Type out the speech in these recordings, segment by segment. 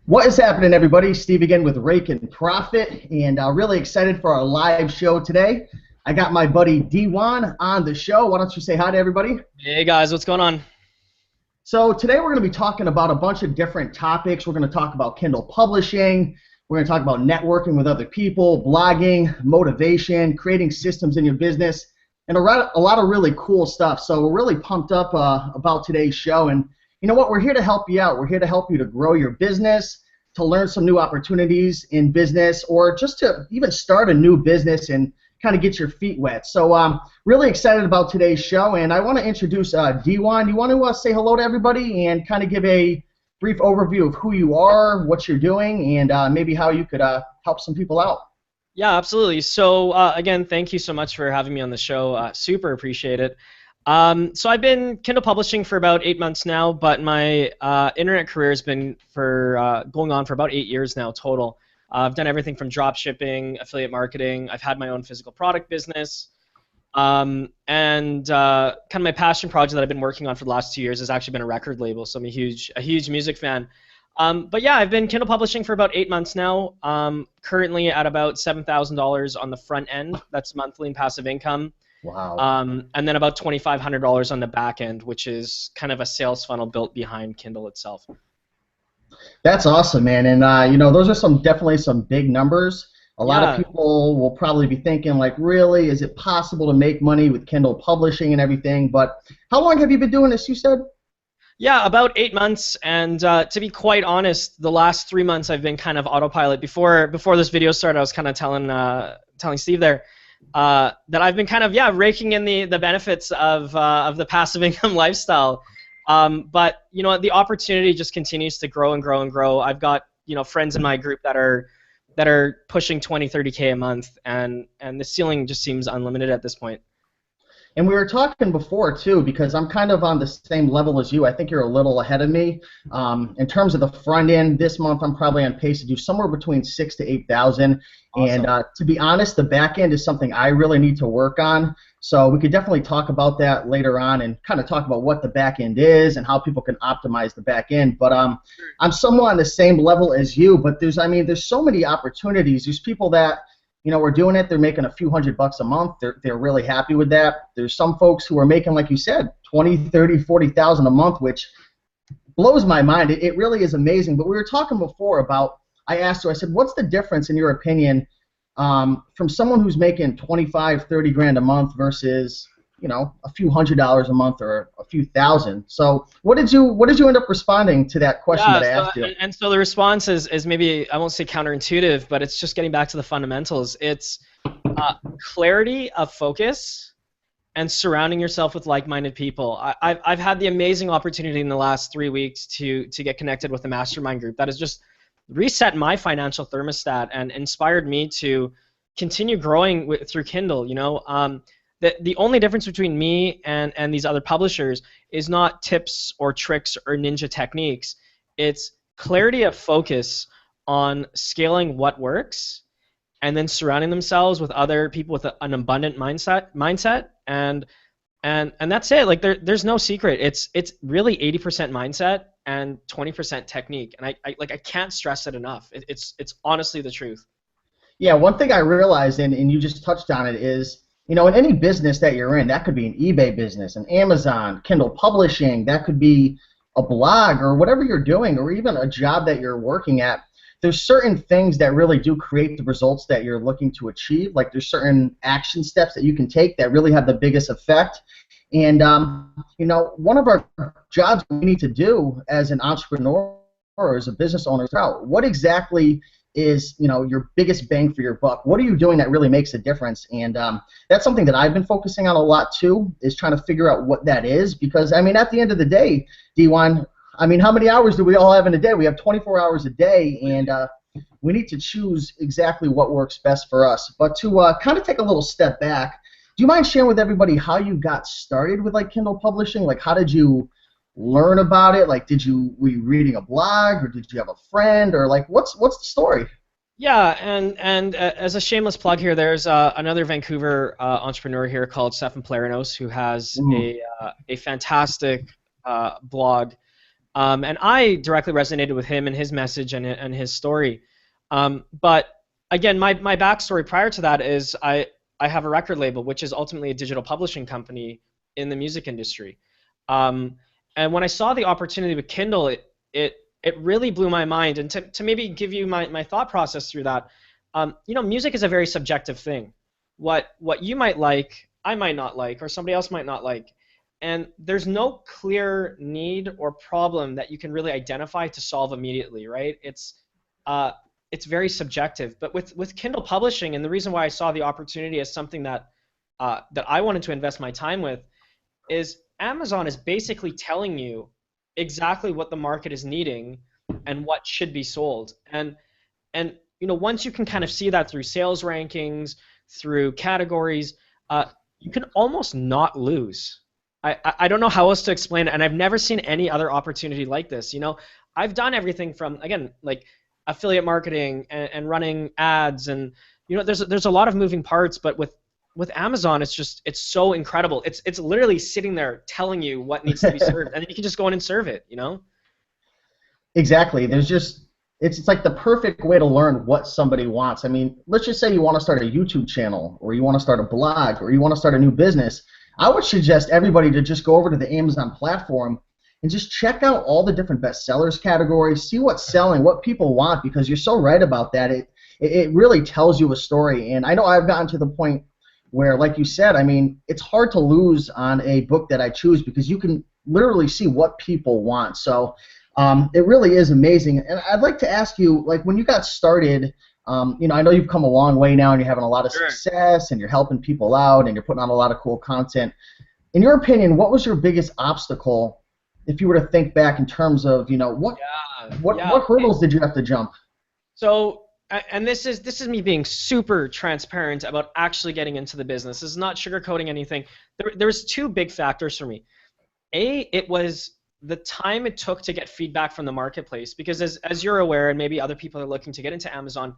What is happening, everybody? Steve again with Rake and Profit, and really excited for our live show today. I got my buddy Dewan on the show. Why don't you say hi to everybody? Hey guys, what's going on? So today we're going to be talking about a bunch of different topics. We're going to talk about Kindle publishing. We're going to talk about networking with other people, blogging, motivation, creating systems in your business, and a lot of really cool stuff. So we're really pumped up about today's show. And you know what? We're here to help you out. We're here to help you to grow your business, to learn some new opportunities in business, or just to even start a new business and kind of get your feet wet. So really excited about today's show, and I want to introduce Dewan. You want to say hello to everybody and kind of give a brief overview of who you are, what you're doing, and maybe how you could help some people out. Yeah, absolutely. So again, thank you so much for having me on the show. Super appreciate it. So I've been Kindle publishing for about 8 months now, but my internet career has been going on for about 8 years now total. I've done everything from drop shipping, affiliate marketing. I've had my own physical product business. And kind of my passion project that I've been working on for the last 2 years has actually been a record label, so I'm a huge music fan. But yeah, I've been Kindle publishing for about 8 months now. Currently at about $7,000 on the front end. That's monthly and passive income. Wow. And then about $2,500 on the back end, which is kind of a sales funnel built behind Kindle itself. That's awesome, man. And you know, those are definitely some big numbers. A lot of people will probably be thinking, like, really, is it possible to make money with Kindle publishing and everything? But how long have you been doing this, you said? Yeah, about 8 months, and to be quite honest, the last 3 months I've been kind of autopilot. Before this video started, I was kind of telling Steve there that I've been kind of raking in the benefits of the passive income lifestyle. But you know, the opportunity just continues to grow and grow and grow. I've got friends in my group that are pushing 20, 30K a month, and the ceiling just seems unlimited at this point. And we were talking before, too, because I'm kind of on the same level as you. I think you're a little ahead of me. In terms of the front end, this month I'm probably on pace to do somewhere between 6,000 to 8,000. Awesome. And to be honest, the back end is something I really need to work on. So we could definitely talk about that later on and kind of talk about what the back end is and how people can optimize the back end. But I'm somewhat on the same level as you. But there's so many opportunities. There's people that we're doing it. They're making a few $100 a month. They're really happy with that. There's some folks who are making, like you said, 20, 30, 40,000 a month, which blows my mind. It really is amazing. But we were talking before about, I asked her, I said, what's the difference in your opinion from someone who's making 25, 30 grand a month versus, a few $100s a month or a few thousand? So what did you end up responding to that question that I asked you? And so the response is maybe, I won't say counterintuitive, but it's just getting back to the fundamentals. It's clarity of focus and surrounding yourself with like-minded people. I've had the amazing opportunity in the last 3 weeks to get connected with a mastermind group that has just reset my financial thermostat and inspired me to continue growing through Kindle. The only difference between me and these other publishers is not tips or tricks or ninja techniques. It's clarity of focus on scaling what works and then surrounding themselves with other people with an abundant mindset and that's it. Like there's no secret. It's really 80% mindset and 20% technique. And I can't stress it enough. It's honestly the truth. Yeah, one thing I realized, and you just touched on it, is in any business that you're in, that could be an eBay business, an Amazon, Kindle publishing, that could be a blog or whatever you're doing, or even a job that you're working at. There's certain things that really do create the results that you're looking to achieve. Like there's certain action steps that you can take that really have the biggest effect. And one of our jobs we need to do as an entrepreneur or as a business owner is out what exactly is your biggest bang for your buck. What are you doing that really makes a difference? And that's something that I've been focusing on a lot too, is trying to figure out what that is. Because at the end of the day, Dewan, how many hours do we all have in a day? We have 24 hours a day, and we need to choose exactly what works best for us. But to kind of take a little step back, do you mind sharing with everybody how you got started with Kindle publishing? Like, how did you learn about it? Like, were you reading a blog, or did you have a friend, or what's the story? Yeah, and as a shameless plug here, there's another Vancouver entrepreneur here called Stefan Plarinos who has a fantastic blog And I directly resonated with him and his message and his story. But again, my backstory prior to that is I have a record label, which is ultimately a digital publishing company in the music industry. Um, and when I saw the opportunity with Kindle, it really blew my mind. And to maybe give you my thought process through that, music is a very subjective thing. What you might like, I might not like, or somebody else might not like. And there's no clear need or problem that you can really identify to solve immediately, right? It's very subjective. But with Kindle publishing, and the reason why I saw the opportunity as something that I wanted to invest my time with, is Amazon is basically telling you exactly what the market is needing and what should be sold. And once you can kind of see that through sales rankings, through categories, you can almost not lose. I don't know how else to explain it, and I've never seen any other opportunity like this. I've done everything from, again, like affiliate marketing and running ads, and there's a lot of moving parts, but with Amazon, it's so incredible. It's literally sitting there telling you what needs to be served, and then you can just go in and serve it. Exactly. It's like the perfect way to learn what somebody wants. I mean, let's just say you want to start a YouTube channel, or you want to start a blog, or you want to start a new business. I would suggest everybody to just go over to the Amazon platform and just check out all the different bestsellers categories, see what's selling, what people want, because you're so right about that. It really tells you a story. And I know I've gotten to the point where, like you said, I mean, it's hard to lose on a book that I choose because you can literally see what people want. So it really is amazing. And I'd like to ask you, like, when you got started, I know you've come a long way now and you're having a lot of success and you're helping people out and you're putting out a lot of cool content. In your opinion, what was your biggest obstacle, if you were to think back in terms of, what hurdles did you have to jump? So, and this is me being super transparent about actually getting into the business. This is not sugarcoating anything. There's two big factors for me. It was the time it took to get feedback from the marketplace, because as you're aware, and maybe other people are looking to get into Amazon,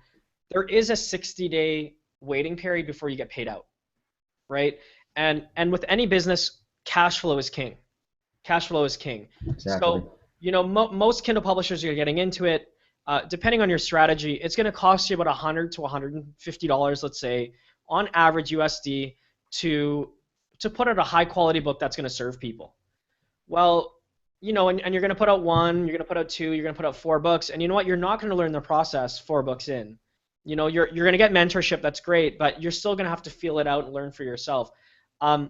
there is a 60-day waiting period before you get paid out, right? And with any business, cash flow is king. Cash flow is king. Exactly. So, most Kindle publishers are getting into it. Depending on your strategy, it's going to cost you about $100 to $150, let's say, on average USD, to put out a high-quality book that's going to serve people. Well, and you're going to put out one, you're going to put out two, you're going to put out 4 books, and you know what? You're not going to learn the process 4 books in. You're going to get mentorship, that's great, but you're still going to have to feel it out and learn for yourself. I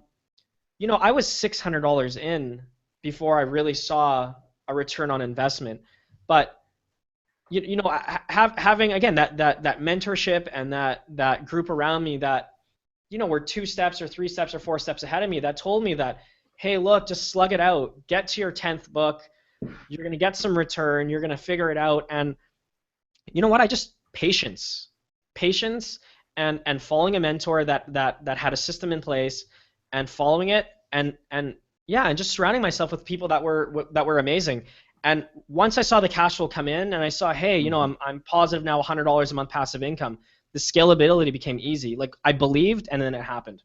was $600 in before I really saw a return on investment, but having, again, that mentorship and that group around me that were 2 steps or 3 steps or 4 steps ahead of me, that told me that, hey, look, just slug it out, get to your 10th book, you're going to get some return, you're going to figure it out. And you know what? Patience and following a mentor that had a system in place and following it, and just surrounding myself with people that were amazing. And once I saw the cash flow come in and I saw, hey, I'm positive now, $100 a month passive income, the scalability became easy. Like, I believed, and then it happened.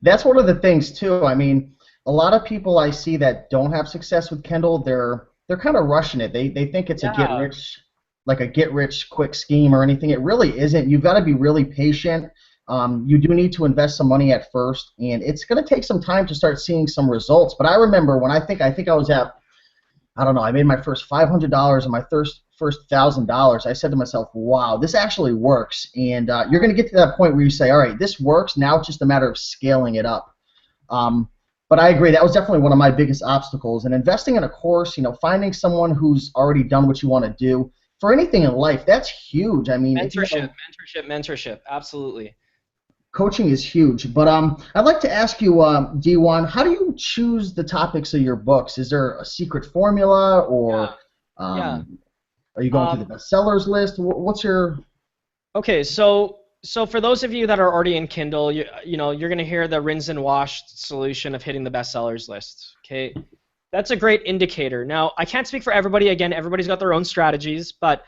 That's one of the things too. I mean, a lot of people I see that don't have success with Kindle, they're kind of rushing it. They think it's a get rich quick scheme or anything. It really isn't. You've got to be really patient. You do need to invest some money at first, and it's going to take some time to start seeing some results. But I remember when I think I was at, I don't know, I made my first $500 and my first $1,000. I said to myself, wow, this actually works. And you're going to get to that point where you say, all right, this works. Now it's just a matter of scaling it up. But I agree, that was definitely one of my biggest obstacles. And investing in a course, finding someone who's already done what you want to do, for anything in life, that's huge. I mean, mentorship, absolutely. Coaching is huge. But I'd like to ask you, Dewan, how do you choose the topics of your books? Is there a secret formula, or are you going through the bestsellers list? What's your... Okay, so for those of you that are already in Kindle, you're going to hear the rinse and wash solution of hitting the bestsellers list. Okay, that's a great indicator. Now, I can't speak for everybody. Again, everybody's got their own strategies, but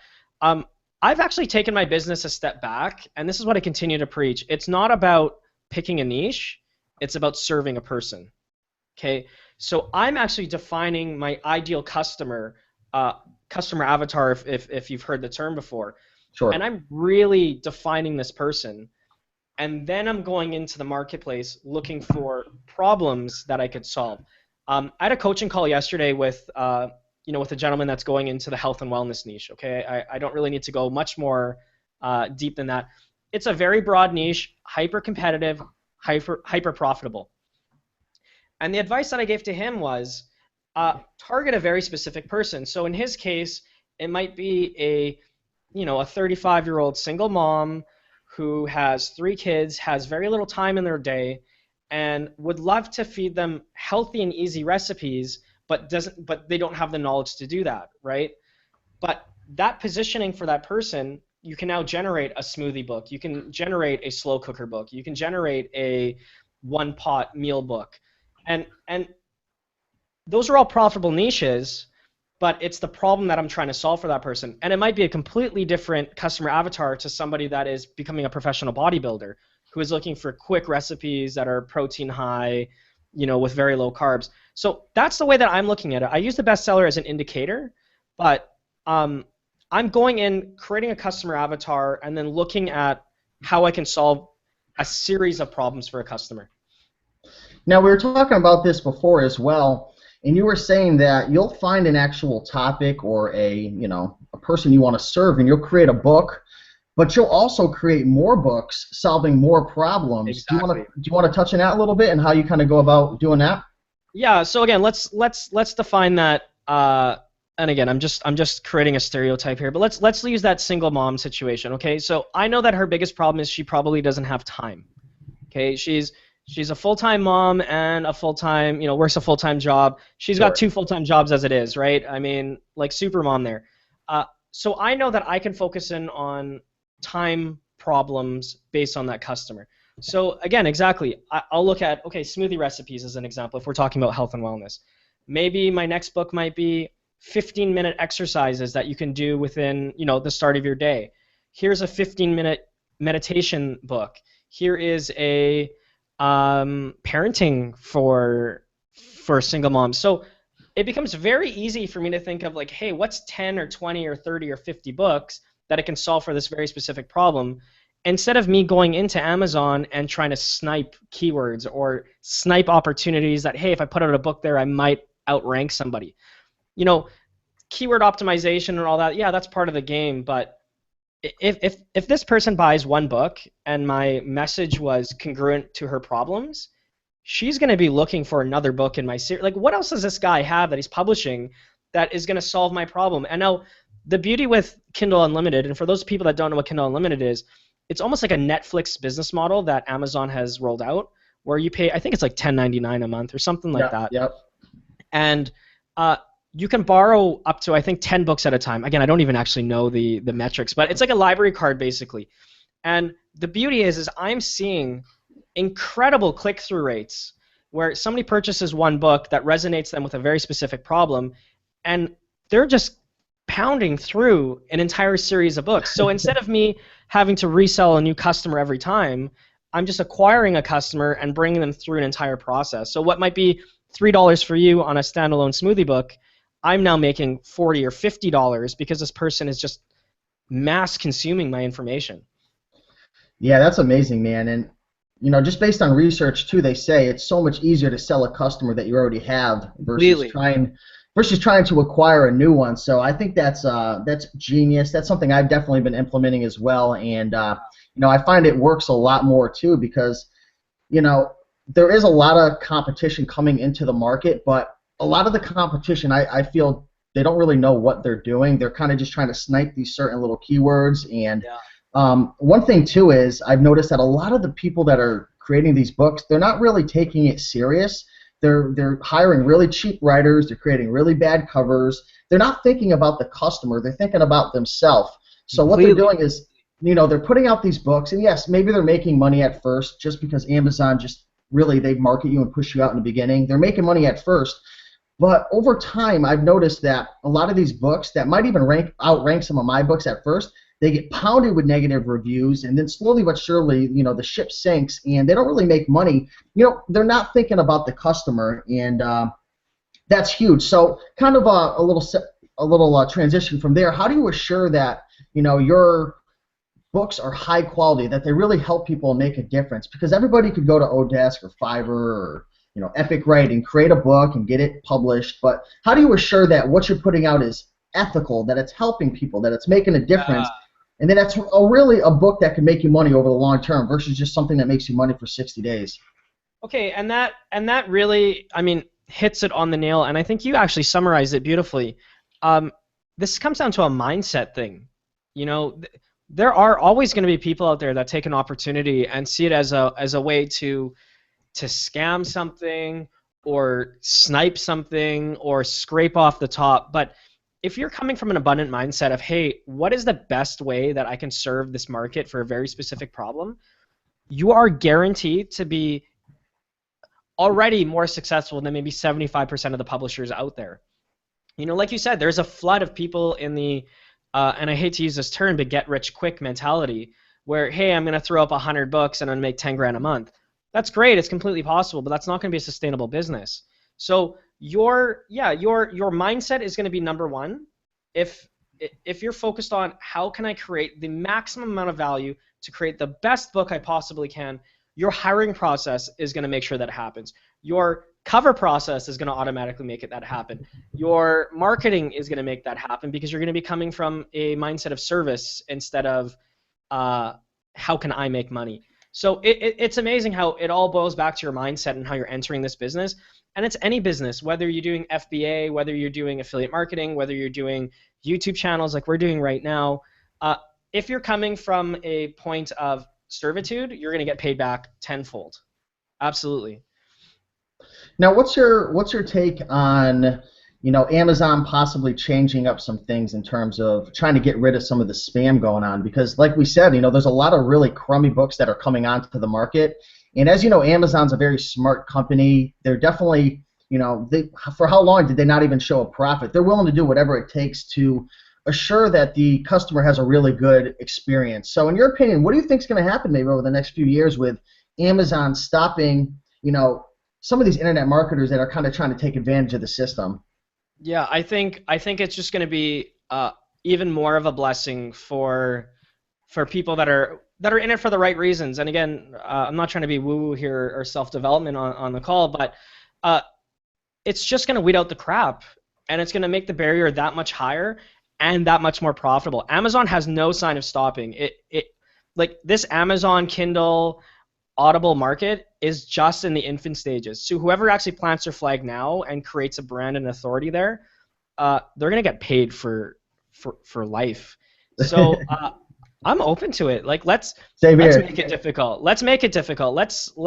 I've actually taken my business a step back, and this is what I continue to preach. It's not about picking a niche. It's about serving a person. Okay, So I'm actually defining my ideal uh, customer avatar, if you've heard the term before, and Sure. I'm really defining this person, and then I'm going into the marketplace looking for problems that I could solve. I had a coaching call yesterday with with a gentleman that's going into the health and wellness niche. Okay, I don't really need to go much more deep than that. It's a very broad niche, hyper competitive, hyper profitable. And the advice that I gave to him was target a very specific person. So in his case, it might be a 35-year-old single mom who has 3 kids, has very little time in their day, and would love to feed them healthy and easy recipes, but they don't have the knowledge to do that, right? But that positioning for that person, you can now generate a smoothie book, you can generate a slow cooker book, you can generate a one pot meal book, and those are all profitable niches, but it's the problem that I'm trying to solve for that person. And it might be a completely different customer avatar to somebody that is becoming a professional bodybuilder who is looking for quick recipes that are protein high, with very low carbs. So that's the way that I'm looking at it. I use the bestseller as an indicator, but I'm going in, creating a customer avatar, and then looking at how I can solve a series of problems for a customer. Now, we were talking about this before as well, and you were saying that you'll find an actual topic or a person you want to serve, and you'll create a book, but you'll also create more books solving more problems. Exactly. Do you want to touch on that a little bit and how you kind of go about doing that? Yeah. So again, let's define that. And again, I'm just creating a stereotype here, but let's use that single mom situation. Okay. So I know that her biggest problem is she probably doesn't have time. Okay. She's a full-time mom and a full-time, works a full-time job. She's got Sure. 2 full-time jobs as it is, right? I mean, like super mom there. So I know that I can focus in on time problems based on that customer. So again, exactly, I'll look at, okay, smoothie recipes as an example if we're talking about health and wellness. Maybe my next book might be 15-minute exercises that you can do within, the start of your day. Here's a 15-minute meditation book. Here is a parenting for single moms. So it becomes very easy for me to think of like, hey, what's 10 or 20 or 30 or 50 books that I can solve for this very specific problem, instead of me going into Amazon and trying to snipe keywords or snipe opportunities that, hey, if I put out a book there, I might outrank somebody. You know, Keyword optimization and all that, yeah, that's part of the game, but if this person buys one book and my message was congruent to her problems, she's going to be looking for another book in my series. Like, what else does this guy have that he's publishing that is going to solve my problem? And now, the beauty with Kindle Unlimited, and for those people that don't know what Kindle Unlimited is, it's almost like a Netflix business model that Amazon has rolled out, where you pay, I think it's like $10.99 a month or something like that. Yep. And you can borrow up to, I think, 10 books at a time. Again, I don't even actually know the metrics, but it's like a library card basically. And the beauty is I'm seeing incredible click-through rates where somebody purchases one book that resonates them with a very specific problem, and they're just pounding through an entire series of books. So instead of me having to resell a new customer every time, I'm just acquiring a customer and bringing them through an entire process. So what might be $3 for you on a standalone smoothie book, I'm now making $40 or $50 because this person is just mass consuming my information. Yeah, that's amazing, man. And just based on research too, they say it's so much easier to sell a customer that you already have Really? versus trying to acquire a new one. So I think that's genius. That's something I've definitely been implementing as well. And I find it works a lot more too because there is a lot of competition coming into the market, but a lot of the competition I feel they don't really know what they're doing. They're kind of just trying to snipe these certain little keywords. And one thing too is I've noticed that a lot of the people that are creating these books, they're not really taking it serious. They're hiring really cheap writers. They're creating really bad covers. They're not thinking about the customer. They're thinking about themselves. So what they're doing is, they're putting out these books, and yes, maybe they're making money at first just because Amazon just really, they market you and push you out in the beginning. They're making money at first. But over time, I've noticed that a lot of these books that might even outrank some of my books at first, they get pounded with negative reviews, and then slowly but surely, the ship sinks, and they don't really make money. They're not thinking about the customer, and That's huge. So kind of a little transition from there. How do you assure that your books are high quality, that they really help people and make a difference? Because everybody could go to Odesk or Fiverr or Epic Write and create a book and get it published. But how do you assure that what you're putting out is ethical, that it's helping people, that it's making a difference, and then that's really a book that can make you money over the long term versus just something that makes you money for 60 days? Okay, and that really, I mean, hits it on the nail, and I think you actually summarized it beautifully. Um, this comes down to a mindset thing. There are always going to be people out there that take an opportunity and see it as a way to scam something or snipe something or scrape off the top. But if you're coming from an abundant mindset of, hey, what is the best way that I can serve this market for a very specific problem, you are guaranteed to be already more successful than maybe 75% of the publishers out there. Like you said, there's a flood of people in the, and I hate to use this term, but get rich quick mentality, where, hey, I'm going to throw up 100 books and I'm going to make 10 grand a month. That's great. It's completely possible, but that's not going to be a sustainable business. So your mindset is going to be number one. If you're focused on how can I create the maximum amount of value to create the best book I possibly can, your hiring process is going to make sure that happens. Your cover process is going to automatically make that happen. Your marketing is going to make that happen because you're going to be coming from a mindset of service instead of how can I make money. So it's amazing how it all boils back to your mindset and how you're entering this business. And it's any business, whether you're doing FBA, whether you're doing affiliate marketing, whether you're doing YouTube channels like we're doing right now. If you're coming from a point of servitude, you're going to get paid back tenfold. Absolutely. Now, what's your take on Amazon possibly changing up some things in terms of trying to get rid of some of the spam going on? Because like we said, there's a lot of really crummy books that are coming onto the market. And as you know, Amazon's a very smart company. They're definitely, for how long did they not even show a profit? They're willing to do whatever it takes to assure that the customer has a really good experience. So in your opinion, what do you think is going to happen maybe over the next few years with Amazon stopping, some of these internet marketers that are kind of trying to take advantage of the system? Yeah, I think it's just going to be even more of a blessing for people that are in it for the right reasons. And again, I'm not trying to be woo-woo here or self-development on the call, but it's just going to weed out the crap, and it's going to make the barrier that much higher and that much more profitable. Amazon has no sign of stopping. It like this Amazon Kindle Audible market is just in the infant stages. So whoever actually plants their flag now and creates a brand and authority there, they're gonna get paid for life. So I'm open to it. Like let's make it difficult. Let's make it difficult. Let's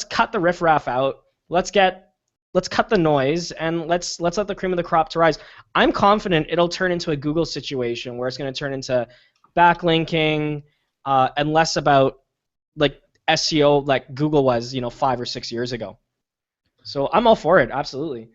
cut the riffraff out. Let's cut the noise and let's let the cream of the crop to rise. I'm confident it'll turn into a Google situation where it's going to turn into backlinking and less about like SEO like Google was 5 or 6 years ago. So I'm all for it. Absolutely.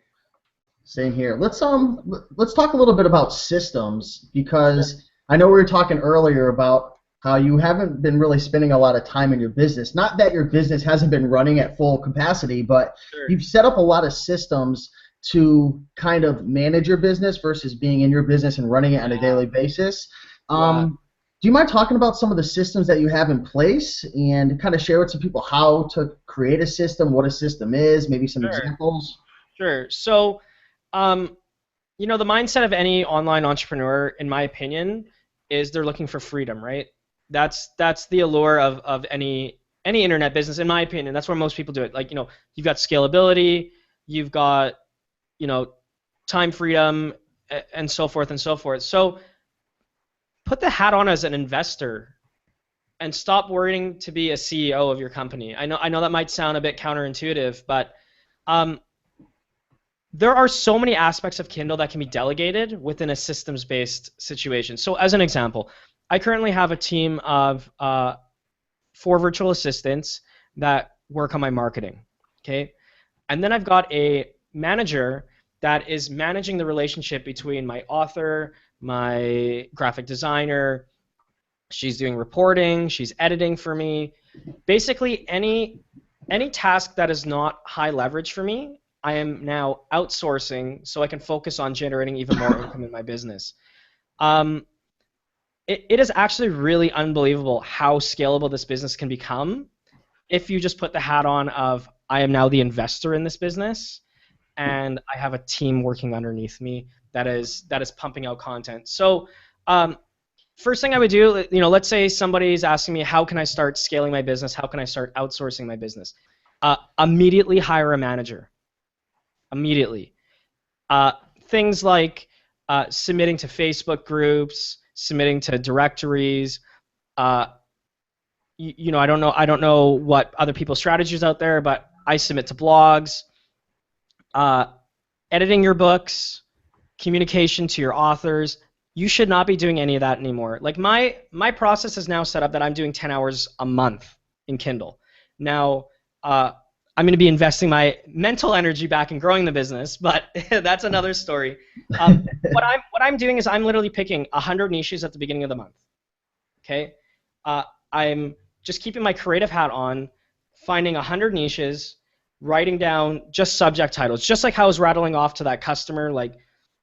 Same here. Let's talk a little bit about systems, because Sure. I know we were talking earlier about how you haven't been really spending a lot of time in your business. Not that your business hasn't been running at full capacity, but Sure. you've set up a lot of systems to kind of manage your business versus being in your business and running it on a daily basis. Yeah. Do you mind talking about some of the systems that you have in place and kind of share with some people how to create a system, what a system is, maybe some Sure. examples? Sure. So, the mindset of any online entrepreneur, in my opinion, is they're looking for freedom, right? That's the allure of any internet business, in my opinion. That's where most people do it. Like, you've got scalability, you've got, time freedom, and so forth and so forth. So put the hat on as an investor and stop worrying to be a CEO of your company. I know that might sound a bit counterintuitive, but there are so many aspects of Kindle that can be delegated within a systems-based situation. So as an example, I currently have a team of 4 virtual assistants that work on my marketing, okay? And then I've got a manager that is managing the relationship between my author, my graphic designer. She's doing reporting, she's editing for me. Basically, any task that is not high leverage for me, I am now outsourcing so I can focus on generating even more income in my business. Um, it is actually really unbelievable how scalable this business can become if you just put the hat on of I am now the investor in this business and I have a team working underneath me that is pumping out content. So um, first thing I would do, let's say somebody's asking me how can I start scaling my business, how can I start outsourcing my business? Immediately hire a manager. Immediately. Uh, Things like submitting to Facebook groups, submitting to directories. Uh, I don't know what other people's strategies out there, but I submit to blogs, uh, editing your books, communication to your authors. You should not be doing any of that anymore. Like my process is now set up that I'm doing 10 hours a month in Kindle. Now, I'm going to be investing my mental energy back in growing the business, but that's another story. What I'm doing is I'm literally picking 100 niches at the beginning of the month. Okay, I'm just keeping my creative hat on, finding 100 niches, writing down just subject titles, just like how I was rattling off to that customer, like,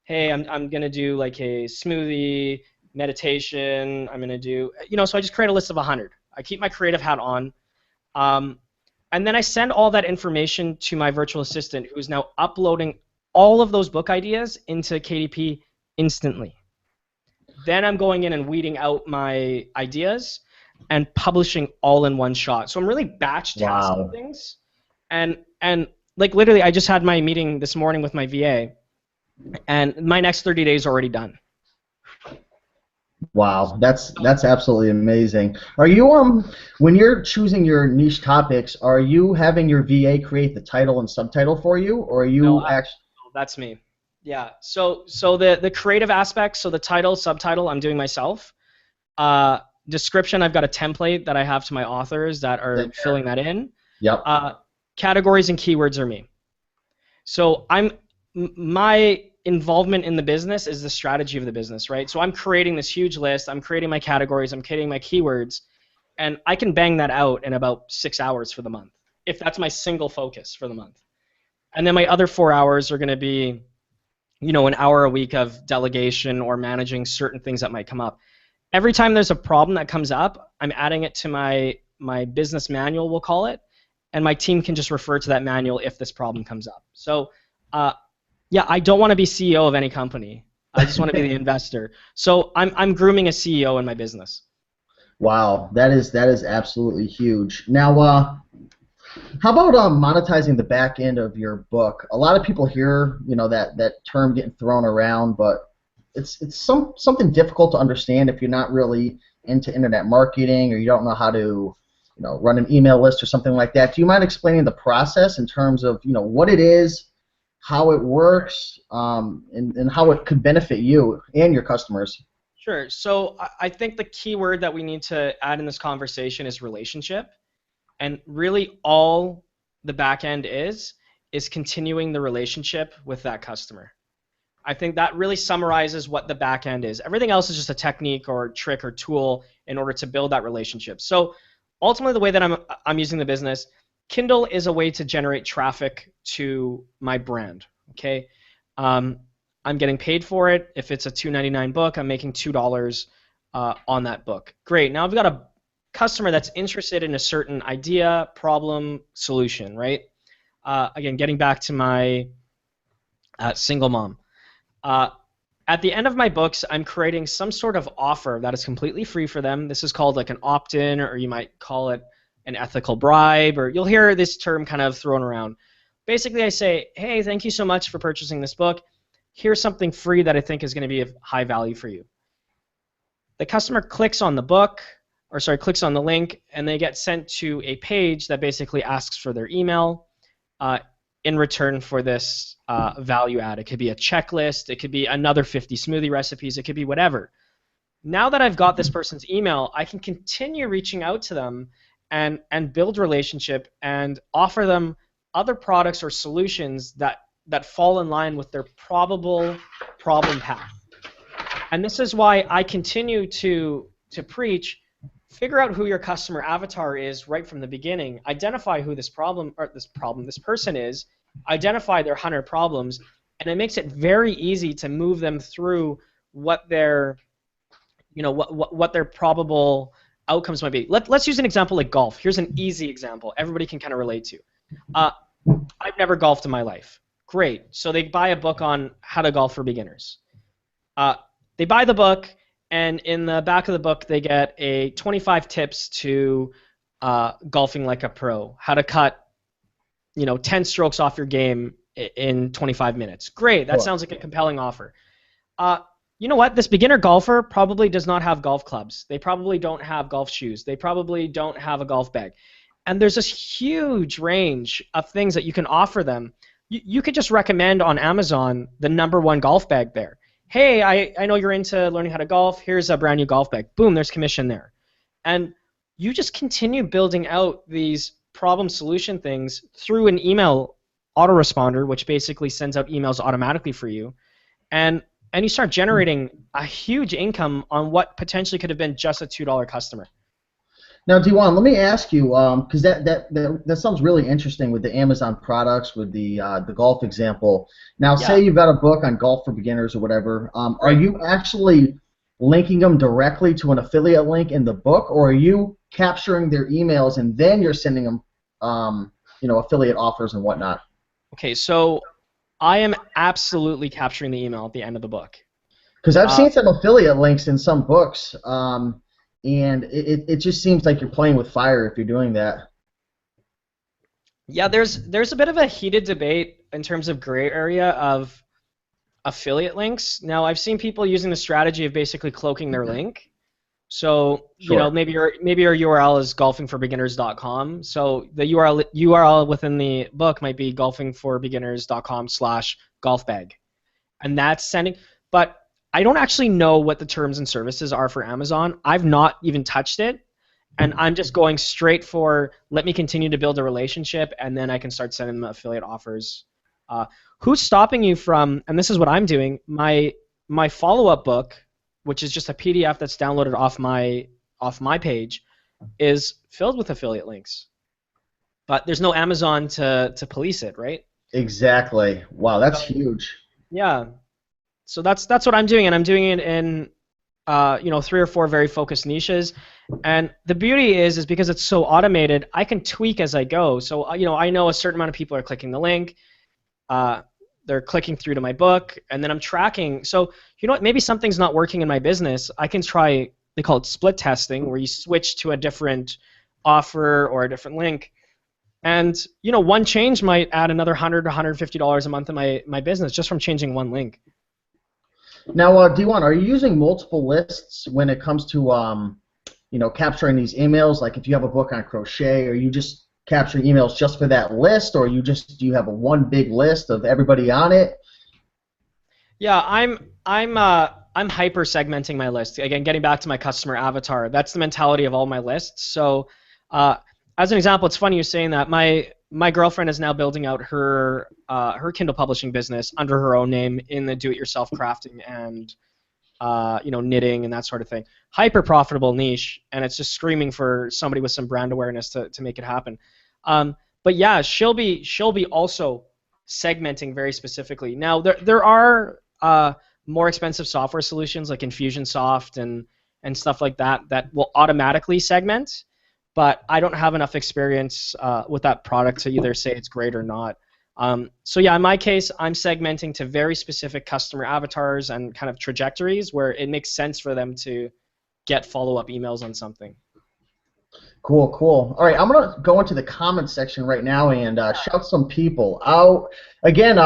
hey, I'm gonna do like a smoothie meditation. I'm gonna do, so I just create a list of 100. I keep my creative hat on, um, and then I send all that information to my virtual assistant, who is now uploading all of those book ideas into KDP instantly. Then I'm going in and weeding out my ideas and publishing all in one shot. So I'm really batch tasking Wow. things. And like literally I just had my meeting this morning with my VA and my next 30 days are already done. Wow, that's absolutely amazing. Are you when you're choosing your niche topics, are you having your VA create the title and subtitle for you, or are No, you actually? that's me. Yeah. So the creative aspects, so the title, subtitle, I'm doing myself. Uh, Description, I've got a template that I have to my authors that are filling that in. Yep. Uh, Categories and keywords are me. So my involvement in the business is the strategy of the business, right? So I'm creating this huge list. I'm creating my categories. I'm creating my keywords, and I can bang that out in about 6 hours for the month, if that's my single focus for the month. And then my other 4 hours are going to be, an hour a week of delegation or managing certain things that might come up. Every time there's a problem that comes up, I'm adding it to my business manual, we'll call it, and my team can just refer to that manual if this problem comes up. So, yeah, I don't want to be CEO of any company. I just want to be the investor. So I'm grooming a CEO in my business. Wow, that is absolutely huge. Now, how about monetizing the back end of your book? A lot of people hear, that term getting thrown around, but it's something difficult to understand if you're not really into internet marketing or you don't know how to, run an email list or something like that. Do you mind explaining the process in terms of, what it is, how it works, and how it could benefit you and your customers? Sure. So I think the key word that we need to add in this conversation is relationship. And really all the back end is continuing the relationship with that customer. I think that really summarizes what the back end is. Everything else is just a technique or trick or tool in order to build that relationship. So ultimately the way that I'm using the business, Kindle is a way to generate traffic to my brand. Okay. I'm getting paid for it. If it's a $2.99 book, I'm making $2 on that book. Great. Now I've got a customer that's interested in a certain idea, problem, solution, right? Again, getting back to my single mom. Uh, at the end of my books, I'm creating some sort of offer that is completely free for them. This is called like an opt-in, or you might call it an ethical bribe, or you'll hear this term kind of thrown around. Basically, I say, hey, thank you so much for purchasing this book. Here's something free that I think is going to be of high value for you. The customer clicks on the book, clicks on the link, and they get sent to a page that basically asks for their email in return for this value add. It could be a checklist. It could be another 50 smoothie recipes. It could be whatever. Now that I've got this person's email, I can continue reaching out to them and build relationship and offer them other products or solutions that fall in line with their probable problem path. And this is why I continue to preach, figure out who your customer avatar is right from the beginning, identify who this person is, identify their 100 problems, and it makes it very easy to move them through what their, what their probable outcomes might be. Let's use an example like golf. Here's an easy example everybody can kind of relate to. Uh, I've never golfed in my life. Great. So they buy a book on how to golf for beginners. They buy the book, and in the back of the book, they get a 25 tips to golfing like a pro. How to cut, 10 strokes off your game in 25 minutes. Great. That sounds like a compelling offer. You know what? This beginner golfer probably does not have golf clubs. They probably don't have golf shoes. They probably don't have a golf bag. And there's this huge range of things that you can offer them. You could just recommend on Amazon the #1 golf bag there. Hey, I know you're into learning how to golf. Here's a brand new golf bag. Boom, there's commission there. And you just continue building out these problem solution things through an email autoresponder, which basically sends out emails automatically for you. And you start generating a huge income on what potentially could have been just a $2 customer. Now, Dewan, let me ask you, because that sounds really interesting with the Amazon products, with the golf example. Now, say you've got a book on golf for beginners or whatever. Are you actually linking them directly to an affiliate link in the book, or are you capturing their emails and then you're sending them, affiliate offers and whatnot? Okay, so I am absolutely capturing the email at the end of the book. Because I've seen some affiliate links in some books. And it just seems like you're playing with fire if you're doing that. Yeah, there's a bit of a heated debate in terms of gray area of affiliate links. Now, I've seen people using the strategy of basically cloaking their link. So, Sure. maybe your URL is golfingforbeginners.com. So the URL within the book might be golfingforbeginners.com/golfbag. And that's sending, but I don't actually know what the terms and services are for Amazon. I've not even touched it, and I'm just going straight for let me continue to build a relationship, and then I can start sending them affiliate offers. Who's stopping you from, and this is what I'm doing, my follow-up book, which is just a PDF that's downloaded off my page, is filled with affiliate links. But there's no Amazon to police it, right? Exactly. Wow, that's huge. Yeah. So that's what I'm doing, and I'm doing it in 3 or 4 very focused niches. And the beauty is because it's so automated, I can tweak as I go. So I know a certain amount of people are clicking the link, they're clicking through to my book, and then I'm tracking. So what? Maybe something's not working in my business. I can try. They call it split testing, where you switch to a different offer or a different link. And one change might add another $100 to $150 a month in my business just from changing one link. Now, Dewan, are you using multiple lists when it comes to capturing these emails? Like if you have a book on crochet, are you just capturing emails just for that list, or do you have one big list of everybody on it? Yeah, I'm hyper segmenting my list. Again, getting back to my customer avatar, that's the mentality of all my lists. So, as an example, it's funny you're saying that. My girlfriend is now building out her Kindle publishing business under her own name in the do-it-yourself crafting and knitting and that sort of thing. Hyper profitable niche, and it's just screaming for somebody with some brand awareness to make it happen. But yeah, she'll be also segmenting very specifically. Now there are more expensive software solutions like Infusionsoft and stuff like that will automatically segment. But I don't have enough experience with that product to either say it's great or not. So yeah, in my case, I'm segmenting to very specific customer avatars and kind of trajectories where it makes sense for them to get follow-up emails on something. Cool. All right, I'm going to go into the comments section right now and shout some people out. Again,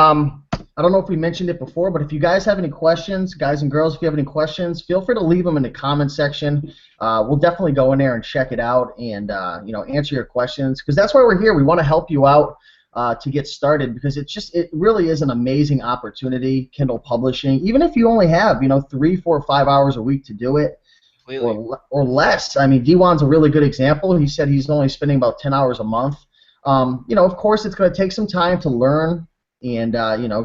I don't know if we mentioned it before, but if you guys have any questions, guys and girls, if you have any questions, feel free to leave them in the comments section. We'll definitely go in there and check it out and answer your questions, because that's why we're here. We want to help you out to get started, because it really is an amazing opportunity, Kindle publishing. Even if you only have 3, 4, 5 hours a week to do it, or less. I mean, Dewan's a really good example. He said he's only spending about 10 hours a month. Of course, it's going to take some time to learn and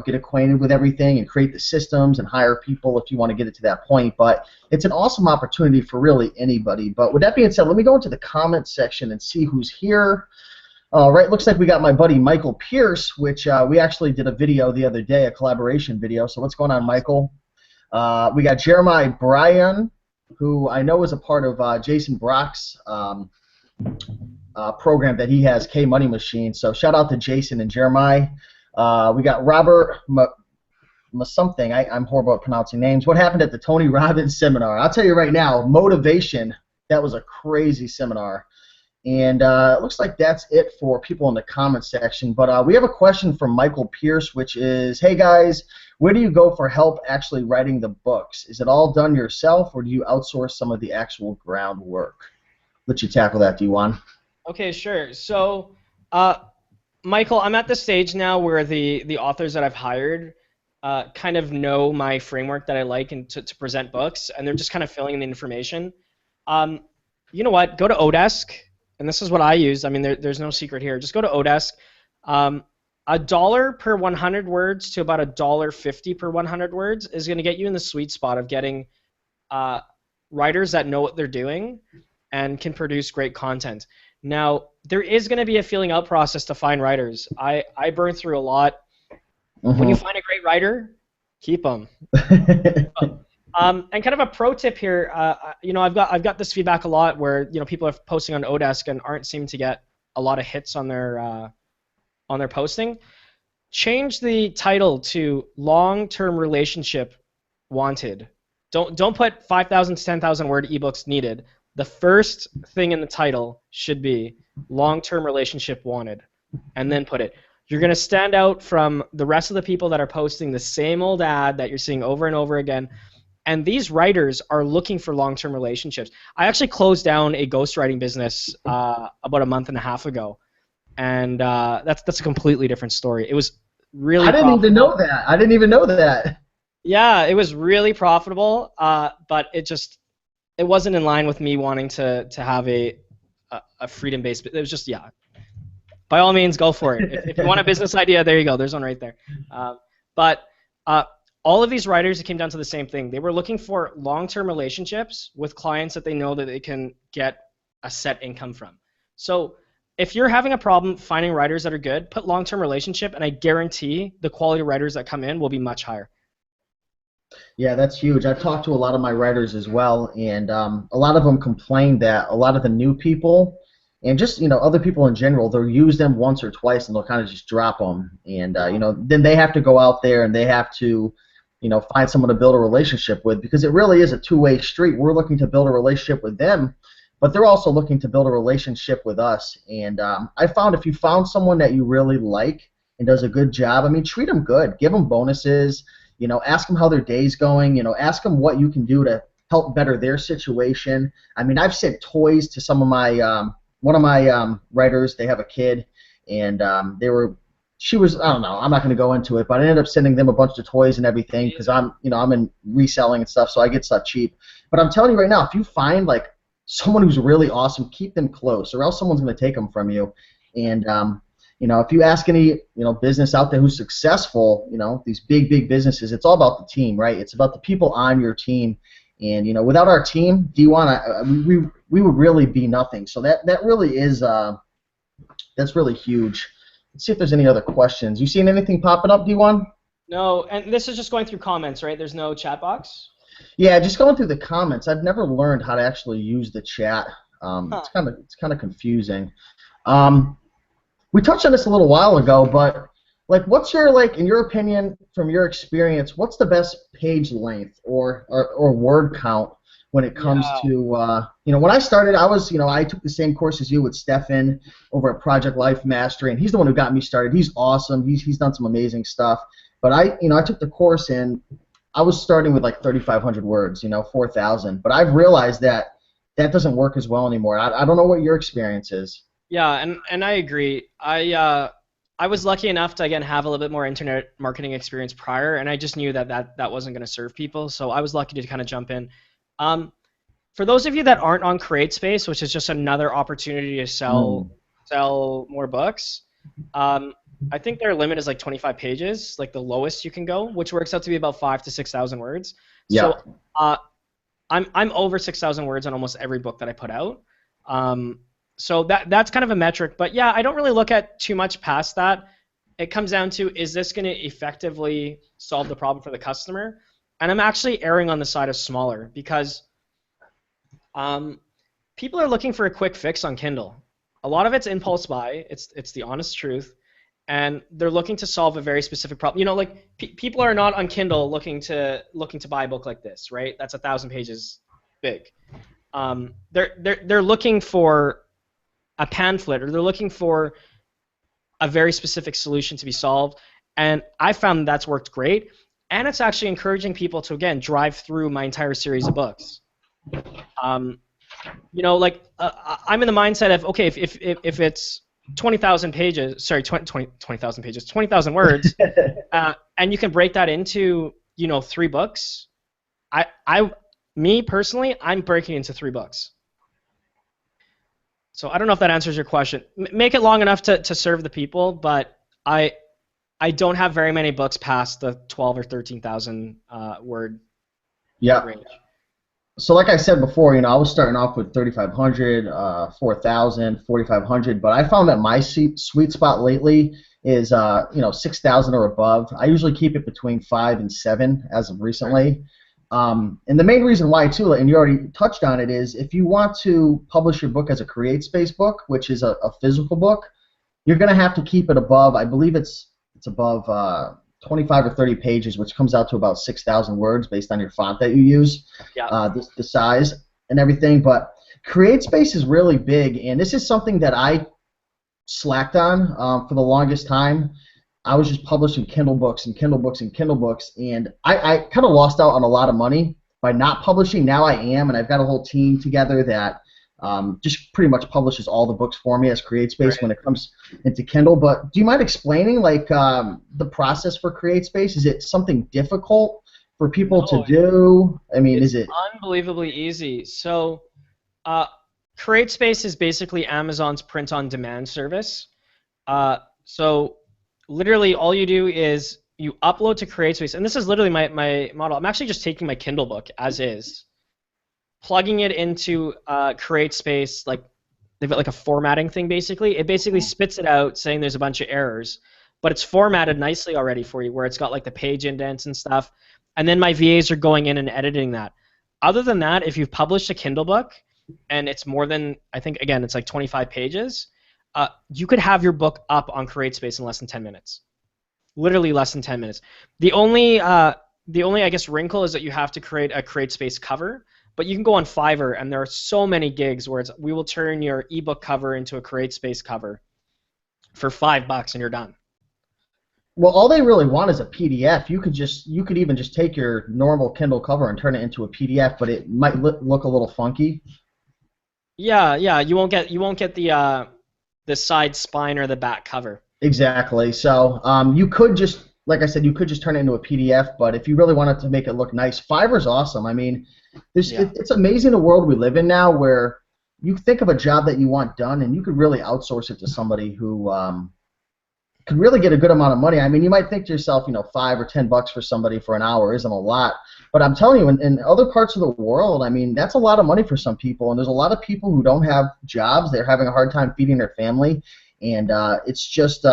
get acquainted with everything and create the systems and hire people if you want to get it to that point. But it's an awesome opportunity for really anybody. But with that being said, let me go into the comments section and see who's here. All right, looks like we got my buddy Michael Pierce, which we actually did a video the other day, a collaboration video. So what's going on, Michael? We got Jeremiah Bryan, who I know is a part of Jason Brock's program that he has, K Money Machine. So shout out to Jason and Jeremiah. We got Robert something. I'm horrible at pronouncing names. What happened at the Tony Robbins seminar? I'll tell you right now, motivation. That was a crazy seminar. And it looks like that's it for people in the comment section. But we have a question from Michael Pierce, which is, hey guys, where do you go for help actually writing the books? Is it all done yourself, or do you outsource some of the actual groundwork? Let you tackle that, Dewan. Okay, sure. So, Michael, I'm at the stage now where the authors that I've hired kind of know my framework that I like and to present books, and they're just kind of filling in the information. You know what? Go to Odesk. And this is what I use. I mean, there's no secret here. Just go to Odesk. $1 per 100 words to about $1.50 per 100 words is going to get you in the sweet spot of getting writers that know what they're doing and can produce great content. Now, there is going to be a feeling out process to find writers. I burn through a lot. When you find a great writer, keep them. And kind of a pro tip here, you know, I've got this feedback a lot where, you know, people are posting on Odesk and aren't seeming to get a lot of hits on their posting. Change the title to long-term relationship wanted. Don't put 5,000 to 10,000 word ebooks needed. The first thing in the title should be long-term relationship wanted, and then put it. You're going to stand out from the rest of the people that are posting the same old ad that you're seeing over and over again. And these writers are looking for long-term relationships. I actually closed down a ghostwriting business about a month and a half ago, and that's a completely different story. It was really I didn't even know that. I didn't even know that. Yeah, it was really profitable, but it wasn't in line with me wanting to have a freedom-based. It was just, yeah. By all means, go for it. If you want a business idea, there you go. There's one right there. But all of these writers, it came down to the same thing. They were looking for long-term relationships with clients that they know that they can get a set income from. So if you're having a problem finding writers that are good, put long-term relationship, and I guarantee the quality of writers that come in will be much higher. Yeah, that's huge. I've talked to a lot of my writers as well, and a lot of them complain that a lot of the new people and just, you know, other people in general, they'll use them once or twice and they'll kind of just drop them. And, you know, then they have to go out there and they have to, you know, find someone to build a relationship with, because it really is a two-way street. We're looking to build a relationship with them, but they're also looking to build a relationship with us. And I found if you found someone that you really like and does a good job, I mean, treat them good. Give them bonuses. You know, ask them how their day's going. You know, ask them what you can do to help better their situation. I mean, I've sent toys to some of my one of my writers. They have a kid, and she was, I don't know, I'm not going to go into it, but I ended up sending them a bunch of toys and everything because I'm in reselling and stuff, so I get stuff cheap. But I'm telling you right now, if you find like someone who's really awesome, keep them close, or else someone's going to take them from you. And you know, if you ask any, you know, business out there who's successful, you know, these big businesses, it's all about the team, right? It's about the people on your team. And, you know, without our team, D1, we would really be nothing. So that really is, that's really huge. Let's see if there's any other questions. You seen anything popping up, D1? No, and this is just going through comments, right? There's no chat box? Yeah, just going through the comments. I've never learned how to actually use the chat. It's kind of confusing. We touched on this a little while ago, but like, what's your, like, in your opinion, from your experience, what's the best page length or word count when it comes to, you know, when I started, I was, you know, I took the same course as you with Stefan over at Project Life Mastery, and he's the one who got me started. He's awesome. He's done some amazing stuff. But I took the course and I was starting with like 3,500 words, you know, 4,000. But I've realized that doesn't work as well anymore. I don't know what your experience is. Yeah, and I agree. I was lucky enough to, again, have a little bit more internet marketing experience prior, and I just knew that wasn't going to serve people, so I was lucky to kind of jump in. For those of you that aren't on CreateSpace, which is just another opportunity to sell more books, I think their limit is like 25 pages, like the lowest you can go, which works out to be about 5,000 to 6,000 words. Yeah. So I'm over 6,000 words on almost every book that I put out. So that's kind of a metric. But yeah, I don't really look at too much past that. It comes down to, is this going to effectively solve the problem for the customer? And I'm actually erring on the side of smaller because um, people are looking for a quick fix on Kindle. A lot of it's impulse buy. It's the honest truth, and they're looking to solve a very specific problem. You know, like people are not on Kindle looking to buy a book like this, right? That's 1,000 pages big. They're looking for a pamphlet, or they're looking for a very specific solution to be solved. And I found that's worked great. And it's actually encouraging people to, again, drive through my entire series of books. You know, like I'm in the mindset of, okay, if it's 20,000 pages, sorry, 20,000 pages, 20,000 words, and you can break that into, you know, 3 books. Me personally, I'm breaking into 3 books. So I don't know if that answers your question. Make it long enough to serve the people, but I don't have very many books past the 12 or 13,000 word range. So like I said before, you know, I was starting off with 3,500, 4,000, 4,500, but I found that my sweet spot lately is, you know, 6,000 or above. I usually keep it between 5 and 7 as of recently. And the main reason why, too, and you already touched on it, is if you want to publish your book as a CreateSpace book, which is a physical book, you're going to have to keep it above, I believe it's above 25 or 30 pages, which comes out to about 6,000 words based on your font that you use, the size and everything. But CreateSpace is really big, and this is something that I slacked on for the longest time. I was just publishing Kindle books and Kindle books and Kindle books, and I kind of lost out on a lot of money by not publishing. Now I am, and I've got a whole team together that just pretty much publishes all the books for me as CreateSpace when it comes into Kindle. But do you mind explaining, like, the process for CreateSpace? Is it something difficult for people to do? I mean, is it unbelievably easy? So CreateSpace is basically Amazon's print-on-demand service. So literally all you do is you upload to CreateSpace, and this is literally my model. I'm actually just taking my Kindle book as is, plugging it into CreateSpace. Like, they've got like a formatting thing basically. It basically spits it out saying there's a bunch of errors, but it's formatted nicely already for you, where it's got like the page indents and stuff. And then my VAs are going in and editing that. Other than that, if you've published a Kindle book and it's more than, I think, again, it's like 25 pages, you could have your book up on CreateSpace in less than 10 minutes. Literally less than 10 minutes. The only I guess wrinkle is that you have to create a CreateSpace cover, but you can go on Fiverr, and there are so many gigs where we will turn your ebook cover into a CreateSpace cover for $5 and you're done. Well, all they really want is a PDF. You could even just take your normal Kindle cover and turn it into a PDF, but it might look a little funky. Yeah, you won't get the side spine or the back cover. Exactly. So you could just, like I said, you could just turn it into a PDF, but if you really wanted to make it look nice, Fiverr's awesome. I mean, it's amazing the world we live in now, where you think of a job that you want done, and you could really outsource it to somebody who could really get a good amount of money. I mean, you might think to yourself, you know, $5 or $10 for somebody for an hour isn't a lot, but I'm telling you, in other parts of the world, I mean, that's a lot of money for some people, and there's a lot of people who don't have jobs. They're having a hard time feeding their family, and it's just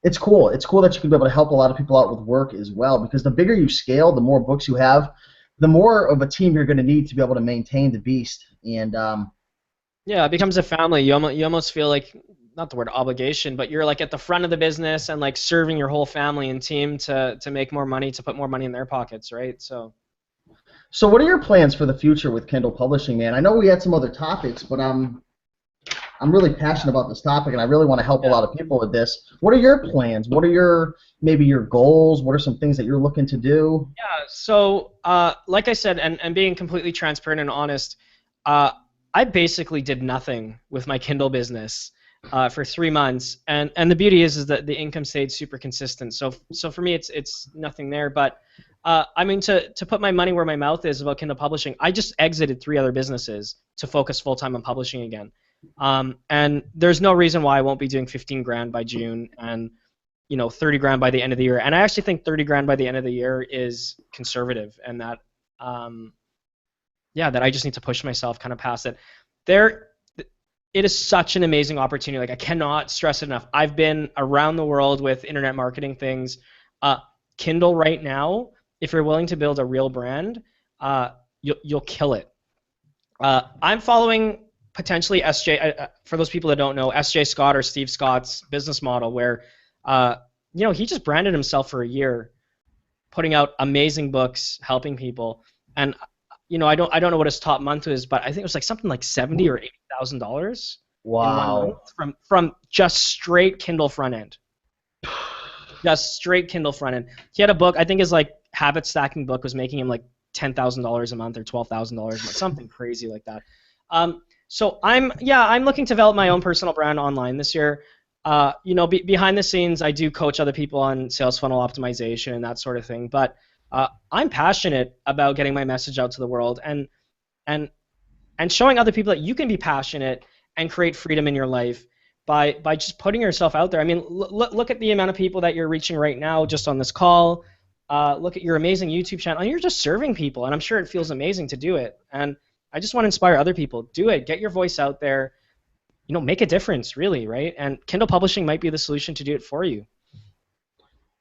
it's cool. It's cool that you can be able to help a lot of people out with work as well, because the bigger you scale, the more books you have, the more of a team you're going to need to be able to maintain the beast. And yeah, it becomes a family. You almost feel like, not the word obligation, but you're like at the front of the business and like serving your whole family and team to make more money, to put more money in their pockets, right? So what are your plans for the future with Kindle publishing, man? I know we had some other topics, but I'm really passionate about this topic, and I really want to help a lot of people with this. What are your plans? What are maybe your goals? What are some things that you're looking to do? Yeah, so like I said, and being completely transparent and honest, I basically did nothing with my Kindle business for 3 months, and the beauty is that the income stayed super consistent. So for me, it's nothing there. But I mean, to put my money where my mouth is about Kindle publishing, I just exited 3 other businesses to focus full time on publishing again. And there's no reason why I won't be doing 15 grand by June, and 30 grand by the end of the year. And I actually think 30 grand by the end of the year is conservative, and that that I just need to push myself kind of past it. it is such an amazing opportunity. Like I cannot stress it enough. I've been around the world with internet marketing things. Uh, Kindle right now, if you're willing to build a real brand, you'll kill it. I'm following potentially SJ. For those people that don't know, SJ Scott or Steve Scott's business model, where uh, he just branded himself for a year, putting out amazing books, helping people, and I don't know what his top month is, but I think it was like something like $70,000 or $80,000 in 1 month Wow. from just straight Kindle front end. Just straight Kindle front end. He had a book, I think his like habit stacking book was making him like $10,000 a month or $12,000 a month, something crazy like that. So I'm looking to develop my own personal brand online this year. Behind the scenes, I do coach other people on sales funnel optimization and that sort of thing. But I'm passionate about getting my message out to the world and and showing other people that you can be passionate and create freedom in your life by just putting yourself out there. I mean, look at the amount of people that you're reaching right now just on this call. Look at your amazing YouTube channel, and you're just serving people, and I'm sure it feels amazing to do it. And I just want to inspire other people. Do it. Get your voice out there. Make a difference, really, right? And Kindle publishing might be the solution to do it for you.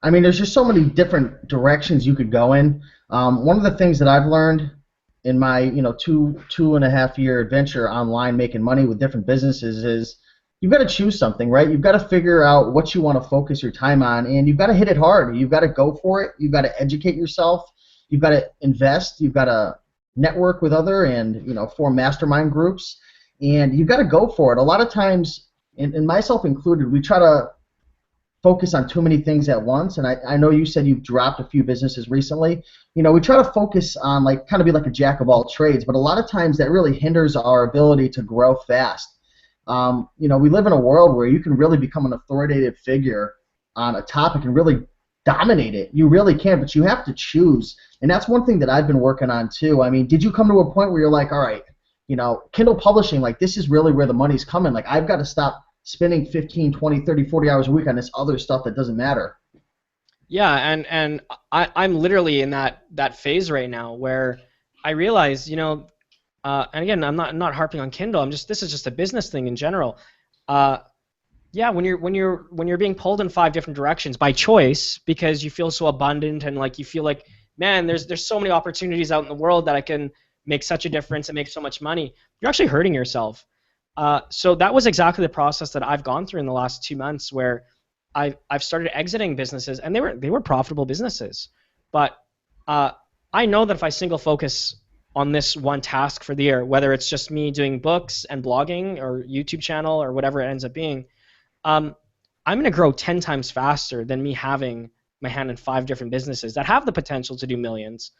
I mean, there's just so many different directions you could go in. One of the things that I've learned in my, two and a half year adventure online making money with different businesses is you've got to choose something, right? You've got to figure out what you want to focus your time on, and you've got to hit it hard. You've got to go for it. You've got to educate yourself. You've got to invest. You've got to network with other and, form mastermind groups, and you've got to go for it. A lot of times, and myself included, we try to focus on too many things at once. And I know you said you've dropped a few businesses recently. We try to focus on kind of be like a jack of all trades, but a lot of times that really hinders our ability to grow fast. We live in a world where you can really become an authoritative figure on a topic and really dominate it. You really can, but you have to choose. And that's one thing that I've been working on too. I mean, did you come to a point where you're like, all right, Kindle publishing, like this is really where the money's coming. Like I've got to stop spending 15, 20, 30, 40 hours a week on this other stuff that doesn't matter. Yeah, and I'm literally in that phase right now where I realize, and again, I'm not harping on Kindle. This is just a business thing in general. Yeah, when you're being pulled in 5 different directions by choice because you feel so abundant and like you feel like, man, there's so many opportunities out in the world that I can make such a difference and make so much money. You're actually hurting yourself. So that was exactly the process that I've gone through in the last 2 months where I've started exiting businesses, and they were profitable businesses. But I know that if I single focus on this one task for the year, whether it's just me doing books and blogging or YouTube channel or whatever it ends up being, I'm going to grow 10 times faster than me having my hand in 5 different businesses that have the potential to do millions.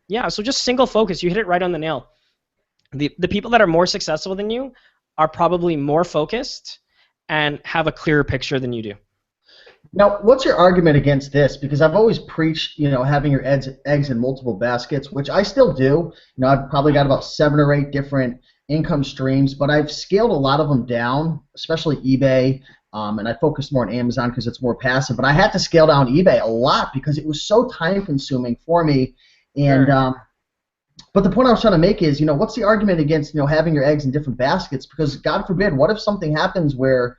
Yeah, so just single focus. You hit it right on the nail. The people that are more successful than you are probably more focused and have a clearer picture than you do. Now, what's your argument against this? Because I've always preached, having your eggs in multiple baskets, which I still do. I've probably got about 7 or 8 different income streams, but I've scaled a lot of them down, especially eBay, and I focused more on Amazon because it's more passive. But I had to scale down eBay a lot because it was so time-consuming for me. And Sure. but the point I was trying to make is, what's the argument against, having your eggs in different baskets? Because God forbid, what if something happens where,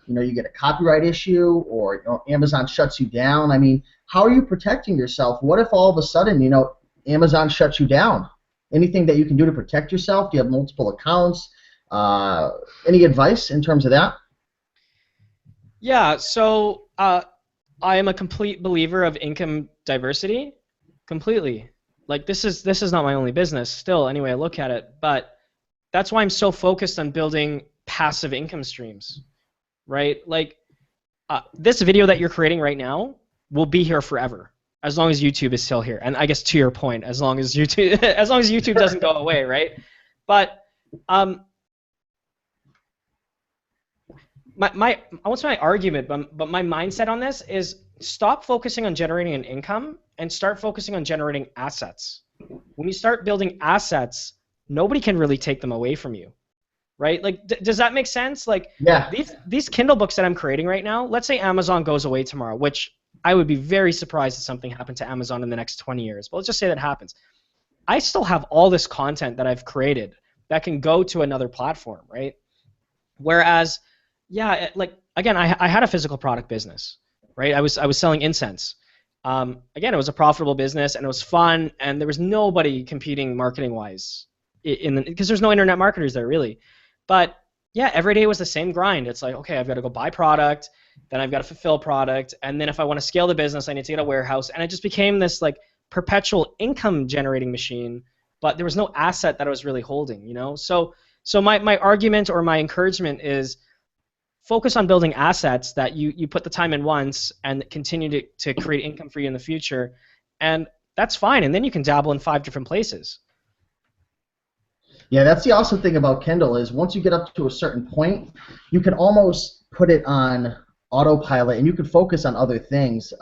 you get a copyright issue or Amazon shuts you down? I mean, how are you protecting yourself? What if all of a sudden, Amazon shuts you down? Anything that you can do to protect yourself? Do you have multiple accounts? Any advice in terms of that? Yeah, so I am a complete believer of income diversity, completely. Like this is not my only business still, anyway I look at it, but that's why I'm so focused on building passive income streams, right? Like this video that you're creating right now will be here forever, as long as YouTube is still here. And I guess to your point, as long as YouTube as long as YouTube doesn't go away, right? But what's my argument? But my mindset on this is stop focusing on generating an income and start focusing on generating assets. When you start building assets, nobody can really take them away from you, right? Like, does that make sense? Like, Yeah. these Kindle books that I'm creating right now, let's say Amazon goes away tomorrow, which I would be very surprised if something happened to Amazon in the next 20 years. But let's just say that happens. I still have all this content that I've created that can go to another platform, right? Whereas, yeah, like again, I had a physical product business, right? I was selling incense. Again, it was a profitable business and it was fun, and there was nobody competing marketing wise because there's no internet marketers there really. But yeah, every day was the same grind. It's like, okay, I've got to go buy product, then I've got to fulfill product, and then if I want to scale the business, I need to get a warehouse, and it just became this like perpetual income generating machine. But there was no asset that I was really holding, you know. So my argument or my encouragement is focus on building assets that you put the time in once and continue to create income for you in the future. And that's fine. And then you can dabble in 5 different places. Yeah, that's the awesome thing about Kindle is once you get up to a certain point, you can almost put it on autopilot and you can focus on other things.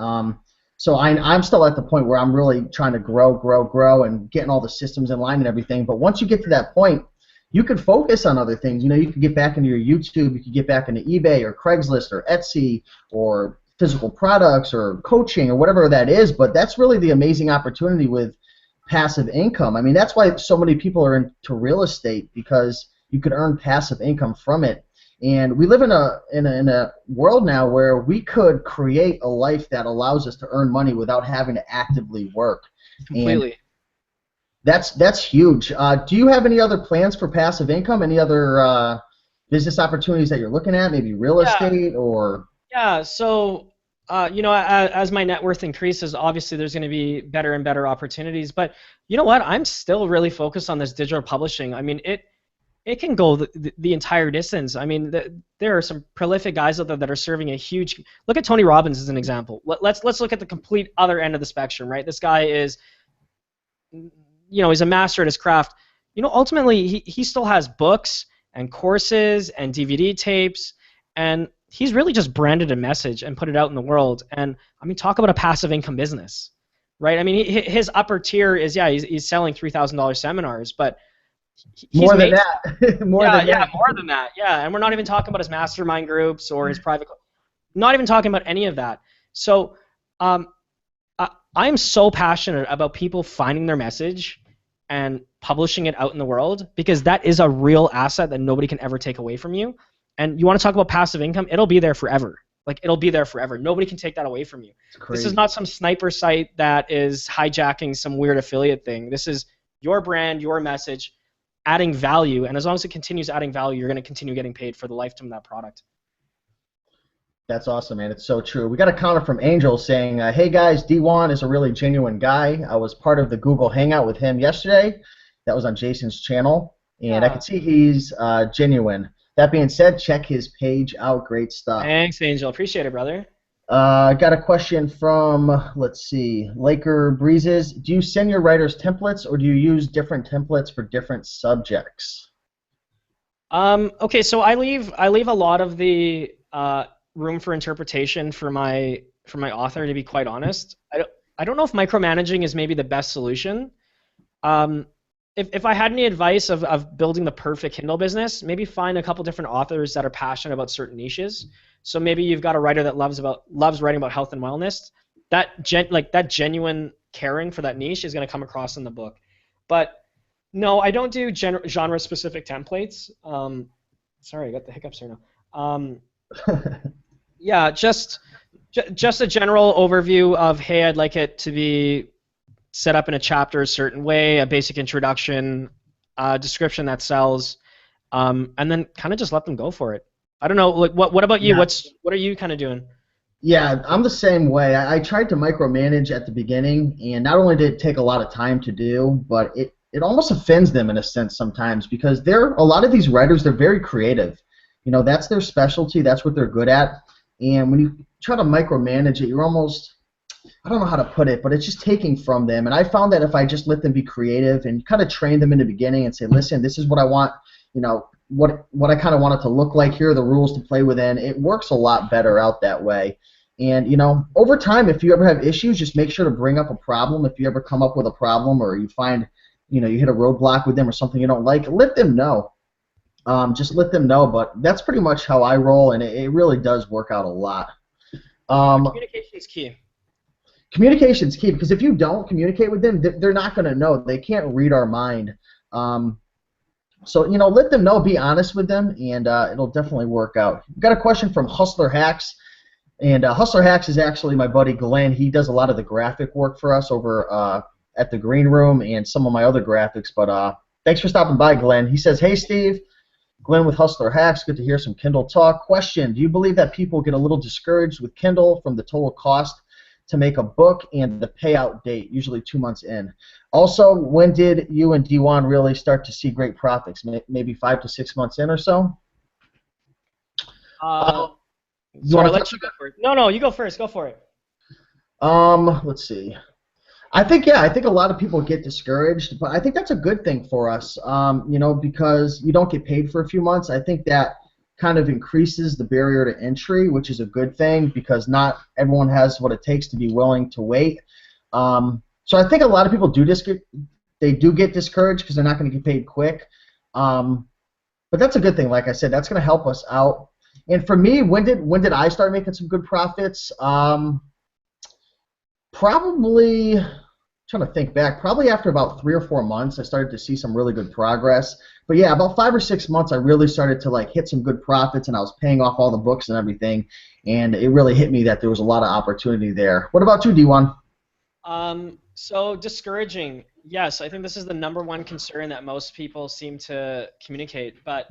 So I'm still at the point where I'm really trying to grow, and getting all the systems in line and everything. But once you get to that point, you can focus on other things. You know, you can get back into your YouTube, you can get back into eBay or Craigslist or Etsy or physical products or coaching or whatever that is. But that's really the amazing opportunity with passive income. I mean, that's why so many people are into real estate, because you could earn passive income from it. And we live in a world now where we could create a life that allows us to earn money without having to actively work. Completely. And that's huge. Do you have any other plans for passive income? Any other business opportunities that you're looking at? Maybe real estate or? Yeah. So you know, as my net worth increases, obviously there's going to be better and better opportunities. But you know what? I'm still really focused on this digital publishing. I mean, it can go the entire distance. I mean, there are some prolific guys out there that are serving a huge. Look at Tony Robbins as an example. Let's look at the complete other end of the spectrum, right? This guy is, you know, he's a master at his craft. You know, ultimately he still has books and courses and DVD tapes, and he's really just branded a message and put it out in the world. And I mean, talk about a passive income business, right? I mean, his upper tier is, yeah, he's selling $3,000 seminars, but more than that. More than that. Yeah, and we're not even talking about his mastermind groups or his private. Not even talking about any of that. So, I'm so passionate about people finding their message and publishing it out in the world, because that is a real asset that nobody can ever take away from you. And you want to talk about passive income? It'll be there forever. Like, it'll be there forever. Nobody can take that away from you. This is not some sniper site that is hijacking some weird affiliate thing. This is your brand, your message, adding value, and as long as it continues adding value, you're going to continue getting paid for the lifetime of that product. That's awesome, man. It's so true. We got a comment from Angel saying, hey guys, Dewan is a really genuine guy. I was part of the Google Hangout with him yesterday. That was on Jason's channel, and I can see he's genuine. That being said, check his page out. Great stuff. Thanks, Angel. Appreciate it, brother. I got a question from, let's see, Laker Breezes. Do you send your writers templates, or do you use different templates for different subjects? Okay, so I leave a lot of the room for interpretation for my author, to be quite honest. I don't know if micromanaging is maybe the best solution. If I had any advice of building the perfect Kindle business, maybe find a couple different authors that are passionate about certain niches. So maybe you've got a writer that loves writing about health and wellness. That genuine caring for that niche is going to come across in the book. But no, I don't do genre specific templates. Sorry, I got the hiccups here now. Yeah, just a general overview of, hey, I'd like it to be set up in a chapter a certain way, a basic introduction, description that sells, and then kind of just let them go for it. I don't know, like what about you? Yeah. What are you kind of doing? Yeah, I'm the same way. I tried to micromanage at the beginning, and not only did it take a lot of time to do, but it almost offends them in a sense sometimes, because a lot of these writers, they're very creative. You know, that's their specialty, that's what they're good at. And when you try to micromanage it, you're almost, I don't know how to put it, but it's just taking from them. And I found that if I just let them be creative and kind of train them in the beginning and say, listen, this is what I want, you know, what I kind of want it to look like, here are the rules to play within, it works a lot better out that way. And, you know, over time, if you ever have issues, just make sure to bring up a problem. If you ever come up with a problem, or you find, you know, you hit a roadblock with them or something you don't like, let them know. Just let them know. But that's pretty much how I roll, and it really does work out a lot. Communication is key. Communication's key, because if you don't communicate with them, they're not going to know. They can't read our mind. So, let them know, be honest with them, and it'll definitely work out. We've got a question from Hustler Hacks, and Hustler Hacks is actually my buddy Glenn. He does a lot of the graphic work for us over at the Green Room and some of my other graphics, but thanks for stopping by, Glenn. He says, hey, Steve, Glenn with Hustler Hacks, good to hear some Kindle talk. Question, do you believe that people get a little discouraged with Kindle from the total cost to make a book and the payout date, usually 2 months in? Also, when did you and Dewan really start to see great profits? Maybe 5 to 6 months in or so? Uh, You so want I'll to let touch you go first. No, you go first. Go for it. let's see. I think a lot of people get discouraged, but I think that's a good thing for us, because you don't get paid for a few months. I think that kind of increases the barrier to entry, which is a good thing because not everyone has what it takes to be willing to wait. So I think a lot of people they do get discouraged because they're not going to get paid quick. But that's a good thing. Like I said, that's going to help us out. And for me, when did I start making some good profits? Probably trying to think back. Probably after about 3 or 4 months, I started to see some really good progress. But yeah, about 5 or 6 months, I really started to hit some good profits, and I was paying off all the books and everything. And it really hit me that there was a lot of opportunity there. What about you, D1? So discouraging. Yes, I think this is the number one concern that most people seem to communicate. But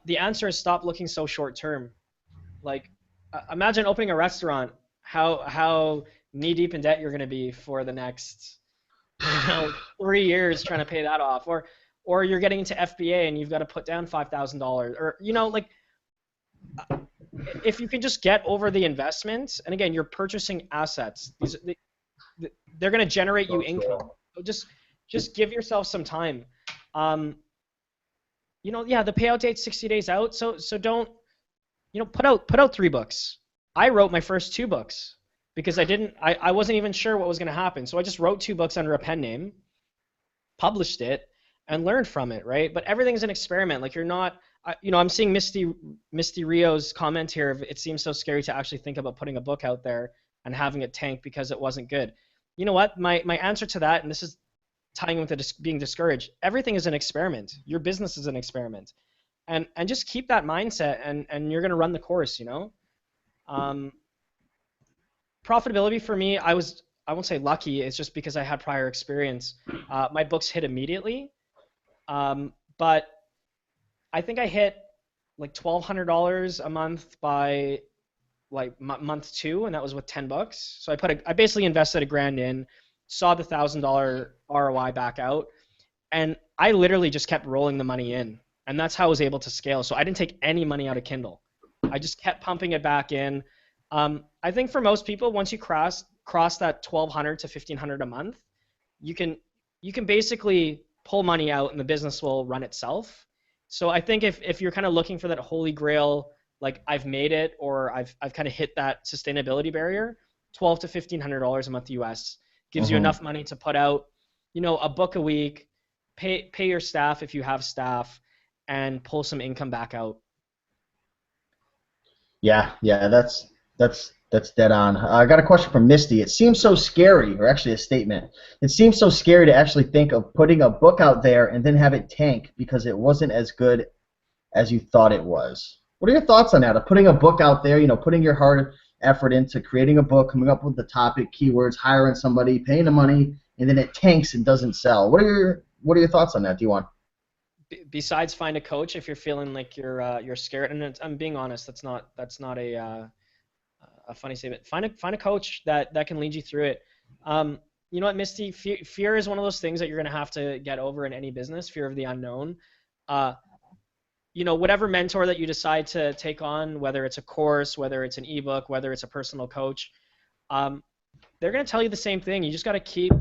the answer is stop looking so short term. Like, imagine opening a restaurant. How knee deep in debt you're going to be for the next, 3 years trying to pay that off, or you're getting into FBA and you've got to put down $5,000, or if you can just get over the investment, and again, you're purchasing assets. They're going to generate you income. So just give yourself some time. Yeah, the payout date's 60 days out, so don't, put out 3 books. I wrote my first 2 books because I wasn't even sure what was going to happen. So I just wrote 2 books under a pen name, published it, and learned from it, right? But everything's an experiment. Like, you're not, I'm seeing Misty Rio's comment here. It seems so scary to actually think about putting a book out there and having it tank because it wasn't good. You know what? My answer to that, and this is tying with being discouraged, everything is an experiment. Your business is an experiment. And just keep that mindset, and you're going to run the course, Profitability for me, I won't say lucky, it's just because I had prior experience. My books hit immediately, but I think I hit like $1,200 a month by month 2, and that was with 10 books. So I basically invested $1,000 in, saw the $1,000 ROI back out, and I literally just kept rolling the money in, and that's how I was able to scale. So I didn't take any money out of Kindle. I just kept pumping it back in. I think for most people, once you cross that $1,200 to $1,500 a month, you can basically pull money out and the business will run itself. So I think if you're kind of looking for that holy grail, like I've made it, or I've kind of hit that sustainability barrier, $1,200 to $1,500 a month US gives you enough money to put out, a book a week, pay your staff if you have staff, and pull some income back out. Yeah, that's dead on. I got a question from Misty. It seems so scary, or actually a statement. It seems so scary to actually think of putting a book out there and then have it tank because it wasn't as good as you thought it was. What are your thoughts on that? Of putting a book out there, putting your hard effort into creating a book, coming up with the topic, keywords, hiring somebody, paying the money, and then it tanks and doesn't sell. What are your thoughts on that, D1? Besides, find a coach if you're feeling like you're scared. And I'm being honest. That's not a funny statement. Find a coach that can lead you through it. You know what, Misty? Fear is one of those things that you're gonna have to get over in any business. Fear of the unknown. Whatever mentor that you decide to take on, whether it's a course, whether it's an ebook, whether it's a personal coach, they're gonna tell you the same thing. You just gotta keep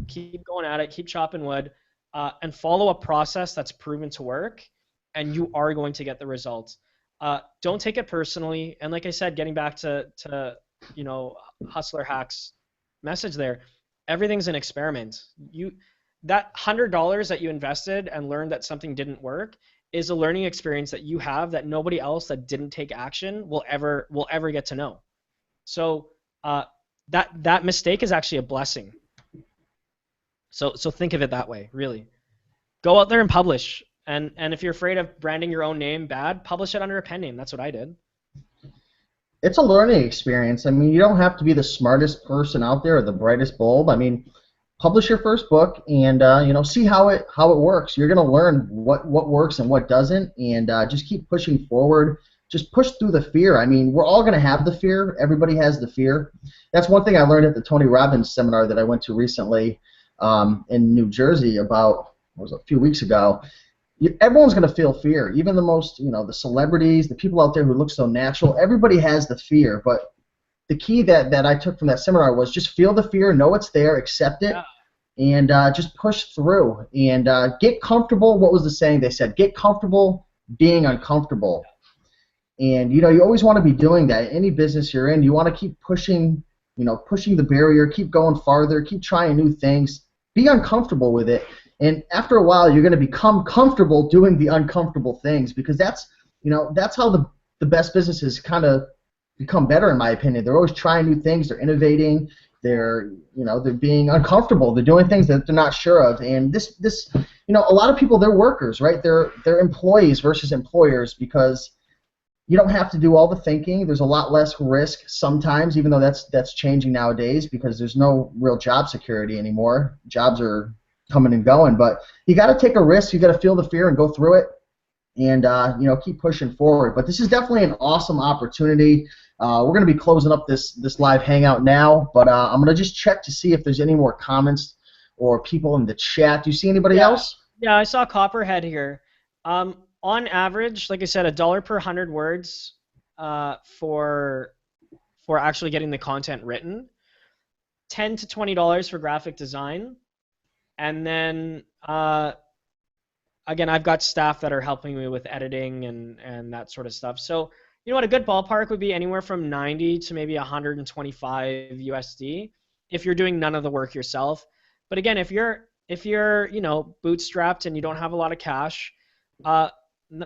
going at it, keep chopping wood, and follow a process that's proven to work, and you are going to get the results. Don't take it personally. And like I said, getting back to Hustler Hacks message there, everything's an experiment. That $100 that you invested and learned that something didn't work is a learning experience that you have that nobody else that didn't take action will ever get to know. So that mistake is actually a blessing. So think of it that way, really. Go out there and publish And if you're afraid of branding your own name bad, publish it under a pen name. That's what I did. It's a learning experience. I mean, you don't have to be the smartest person out there or the brightest bulb. I mean, publish your first book and see how it works. You're going to learn what works and what doesn't, and just keep pushing forward. Just push through the fear. I mean, we're all going to have the fear. Everybody has the fear. That's one thing I learned at the Tony Robbins seminar that I went to recently in New Jersey about a few weeks ago. Everyone's going to feel fear, even the most, the celebrities, the people out there who look so natural. Everybody has the fear, but the key that I took from that seminar was just feel the fear, know it's there, accept it, and just push through and get comfortable. What was the saying they said? Get comfortable being uncomfortable. And you always want to be doing that. Any business you're in, you want to keep pushing, pushing the barrier, keep going farther, keep trying new things. Be uncomfortable with it. And after a while, you're going to become comfortable doing the uncomfortable things, because that's how the best businesses kind of become better, in my opinion. They're always trying new things. They're innovating. They're being uncomfortable. They're doing things that they're not sure of. And this a lot of people, they're workers, right? They're employees versus employers, because you don't have to do all the thinking. There's a lot less risk sometimes, even though that's changing nowadays, because there's no real job security anymore. Jobs are coming and going, but you got to take a risk. You got to feel the fear and go through it, and keep pushing forward. But this is definitely an awesome opportunity. We're going to be closing up this live hangout now, but I'm going to just check to see if there's any more comments or people in the chat. Do you see anybody else? Yeah, I saw Copperhead here. On average, like I said, $1 per 100 words for actually getting the content written. $10 to $20 for graphic design. And then, again, I've got staff that are helping me with editing and that sort of stuff. So, you know what, a good ballpark would be anywhere from 90 to maybe 125 USD if you're doing none of the work yourself. But again, if you're bootstrapped and you don't have a lot of cash,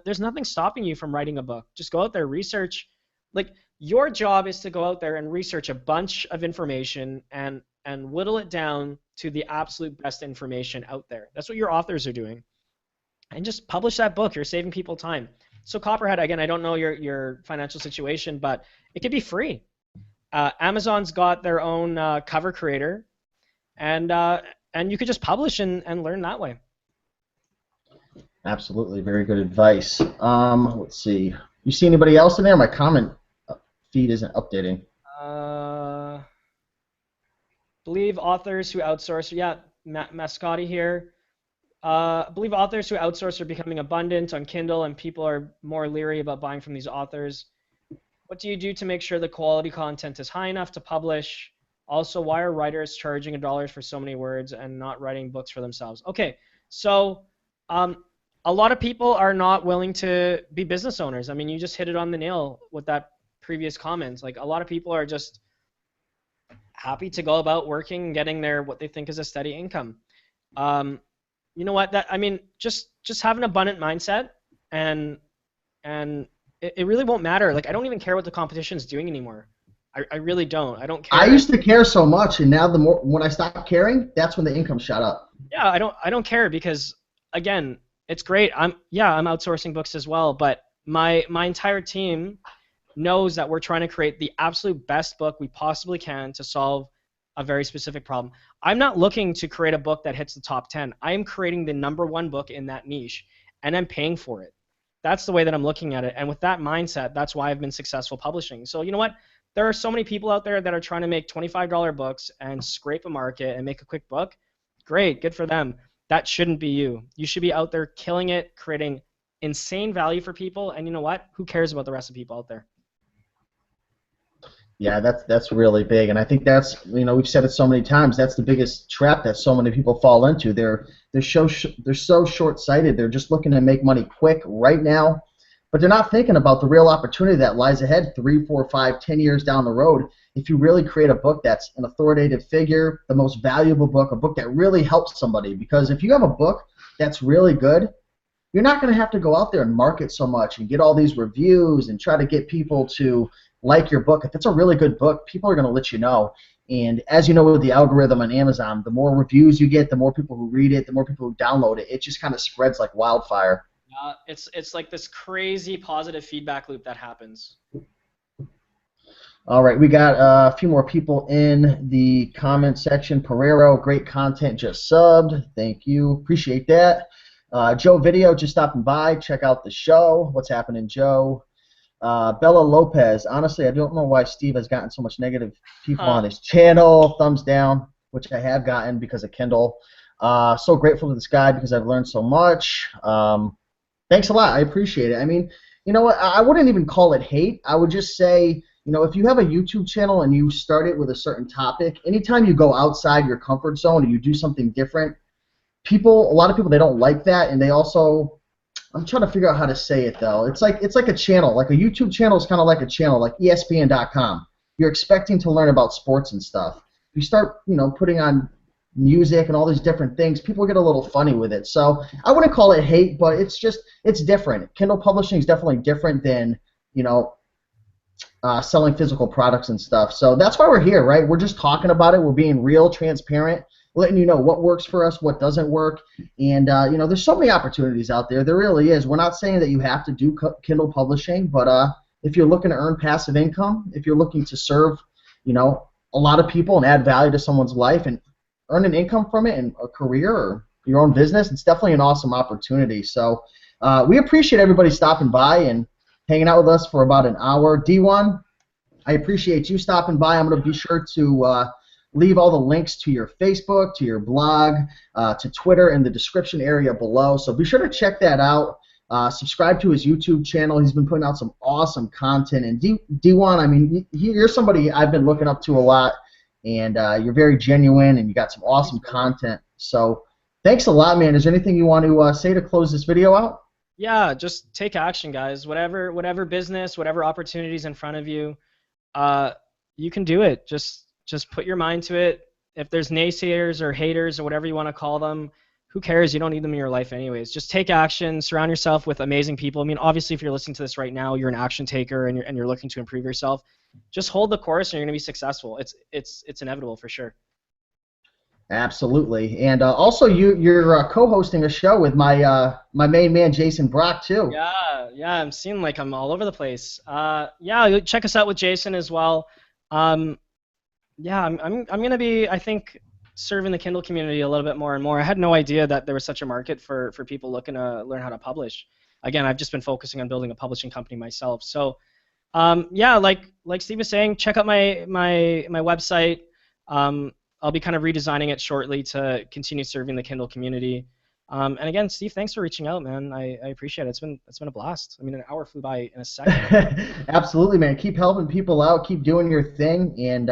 there's nothing stopping you from writing a book. Just go out there, research. Like, your job is to go out there and research a bunch of information and whittle it down to the absolute best information out there. That's what your authors are doing. And just publish that book. You're saving people time. So Copperhead, again, I don't know your financial situation, but it could be free. Amazon's got their own cover creator, and you could just publish and learn that way. Absolutely, very good advice. Let's see. You see anybody else in there? My comment feed isn't updating. Believe authors who outsource. Yeah, Mascotti here. Believe authors who outsource are becoming abundant on Kindle, and people are more leery about buying from these authors. What do you do to make sure the quality content is high enough to publish? Also, why are writers charging $1 for so many words and not writing books for themselves? Okay, so a lot of people are not willing to be business owners. I mean, you just hit it on the nail with that previous comment. Like, a lot of people are just happy to go about working and getting their what they think is a steady income. You know what? Just have an abundant mindset, and it really won't matter. Like, I don't even care what the competition's doing anymore. I really don't. I don't care. I used to care so much, and now when I stopped caring, that's when the income shot up. Yeah, I don't care, because again, it's great. I'm outsourcing books as well, but my entire team knows that we're trying to create the absolute best book we possibly can to solve a very specific problem. I'm not looking to create a book that hits the top 10. I am creating the #1 book in that niche, and I'm paying for it. That's the way that I'm looking at it, and with that mindset, that's why I've been successful publishing. So you know what? There are so many people out there that are trying to make $25 books and scrape a market and make a quick book. Great, good for them. That shouldn't be you. You should be out there killing it, creating insane value for people, and you know what? Who cares about the rest of people out there? Yeah, that's really big, and I think that's, we've said it so many times, that's the biggest trap that so many people fall into. They're so short-sighted. They're just looking to make money quick right now, but they're not thinking about the real opportunity that lies ahead 3, 4, 5, 10 years down the road. If you really create a book that's an authoritative figure, the most valuable book, a book that really helps somebody, because if you have a book that's really good, you're not going to have to go out there and market so much and get all these reviews and try to get people to like your book. If it's a really good book, people are going to let you know. And as you know, with the algorithm on Amazon, the more reviews you get, the more people who read it, the more people who download it, it just kind of spreads like wildfire. It's like this crazy positive feedback loop that happens. All right, we got a few more people in the comment section. Pereiro, great content, just subbed. Thank you. Appreciate that. Joe Video, just stopping by. Check out the show. What's happening, Joe? Bella Lopez, honestly, I don't know why Steve has gotten so much negative people on his channel. Thumbs down, which I have gotten because of Kindle. So grateful to this guy because I've learned so much. Thanks a lot. I appreciate it. I mean, you know what? I wouldn't even call it hate. I would just say, you know, if you have a YouTube channel and you start it with a certain topic, anytime you go outside your comfort zone and you do something different, a lot of people, they don't like that, and they also, I'm trying to figure out how to say it though. It's like a channel. Like a YouTube channel is kind of like a channel, like ESPN.com. You're expecting to learn about sports and stuff. You start, you know, putting on music and all these different things, people get a little funny with it. So I wouldn't call it hate, but it's different. Kindle publishing is definitely different than, you know, selling physical products and stuff. So that's why we're here, right? We're just talking about it. We're being real, transparent, letting you know what works for us, what doesn't work. And, you know, there's so many opportunities out there. There really is. We're not saying that you have to do Kindle publishing, but if you're looking to earn passive income, if you're looking to serve, you know, a lot of people and add value to someone's life and earn an income from it and a career or your own business, it's definitely an awesome opportunity. So we appreciate everybody stopping by and hanging out with us for about an hour. Dewan, I appreciate you stopping by. I'm going to be sure to leave all the links to your Facebook, to your blog, to Twitter in the description area below. So be sure to check that out. Subscribe to his YouTube channel. He's been putting out some awesome content. And Dewan, I mean, you're somebody I've been looking up to a lot, and you're very genuine, and you got some awesome content. So thanks a lot, man. Is there anything you want to say to close this video out? Yeah, just take action, guys. Whatever business, whatever opportunities in front of you, you can do it. Just put your mind to it. If there's naysayers or haters or whatever you want to call them, who cares? You don't need them in your life anyways. Just take action. Surround yourself with amazing people. I mean, obviously, if you're listening to this right now, you're an action taker and you're looking to improve yourself. Just hold the course and you're going to be successful. It's inevitable for sure. Absolutely. And also, you're co-hosting a show with my main man, Jason Brock, too. Yeah, I'm seeing like I'm all over the place. Yeah, check us out with Jason as well. Yeah, I'm gonna be, I think, serving the Kindle community a little bit more and more. I had no idea that there was such a market for people looking to learn how to publish. Again, I've just been focusing on building a publishing company myself. So, yeah, like Steve was saying, check out my website. I'll be kind of redesigning it shortly to continue serving the Kindle community. And again, Steve, thanks for reaching out, man. I appreciate it. It's been a blast. I mean, an hour flew by in a second. Absolutely, man. Keep helping people out. Keep doing your thing. And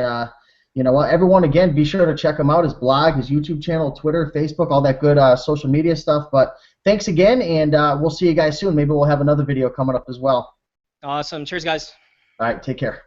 you know what? Everyone, again, be sure to check him out. His blog, his YouTube channel, Twitter, Facebook, all that good social media stuff. But thanks again, and we'll see you guys soon. Maybe we'll have another video coming up as well. Awesome. Cheers, guys. All right. Take care.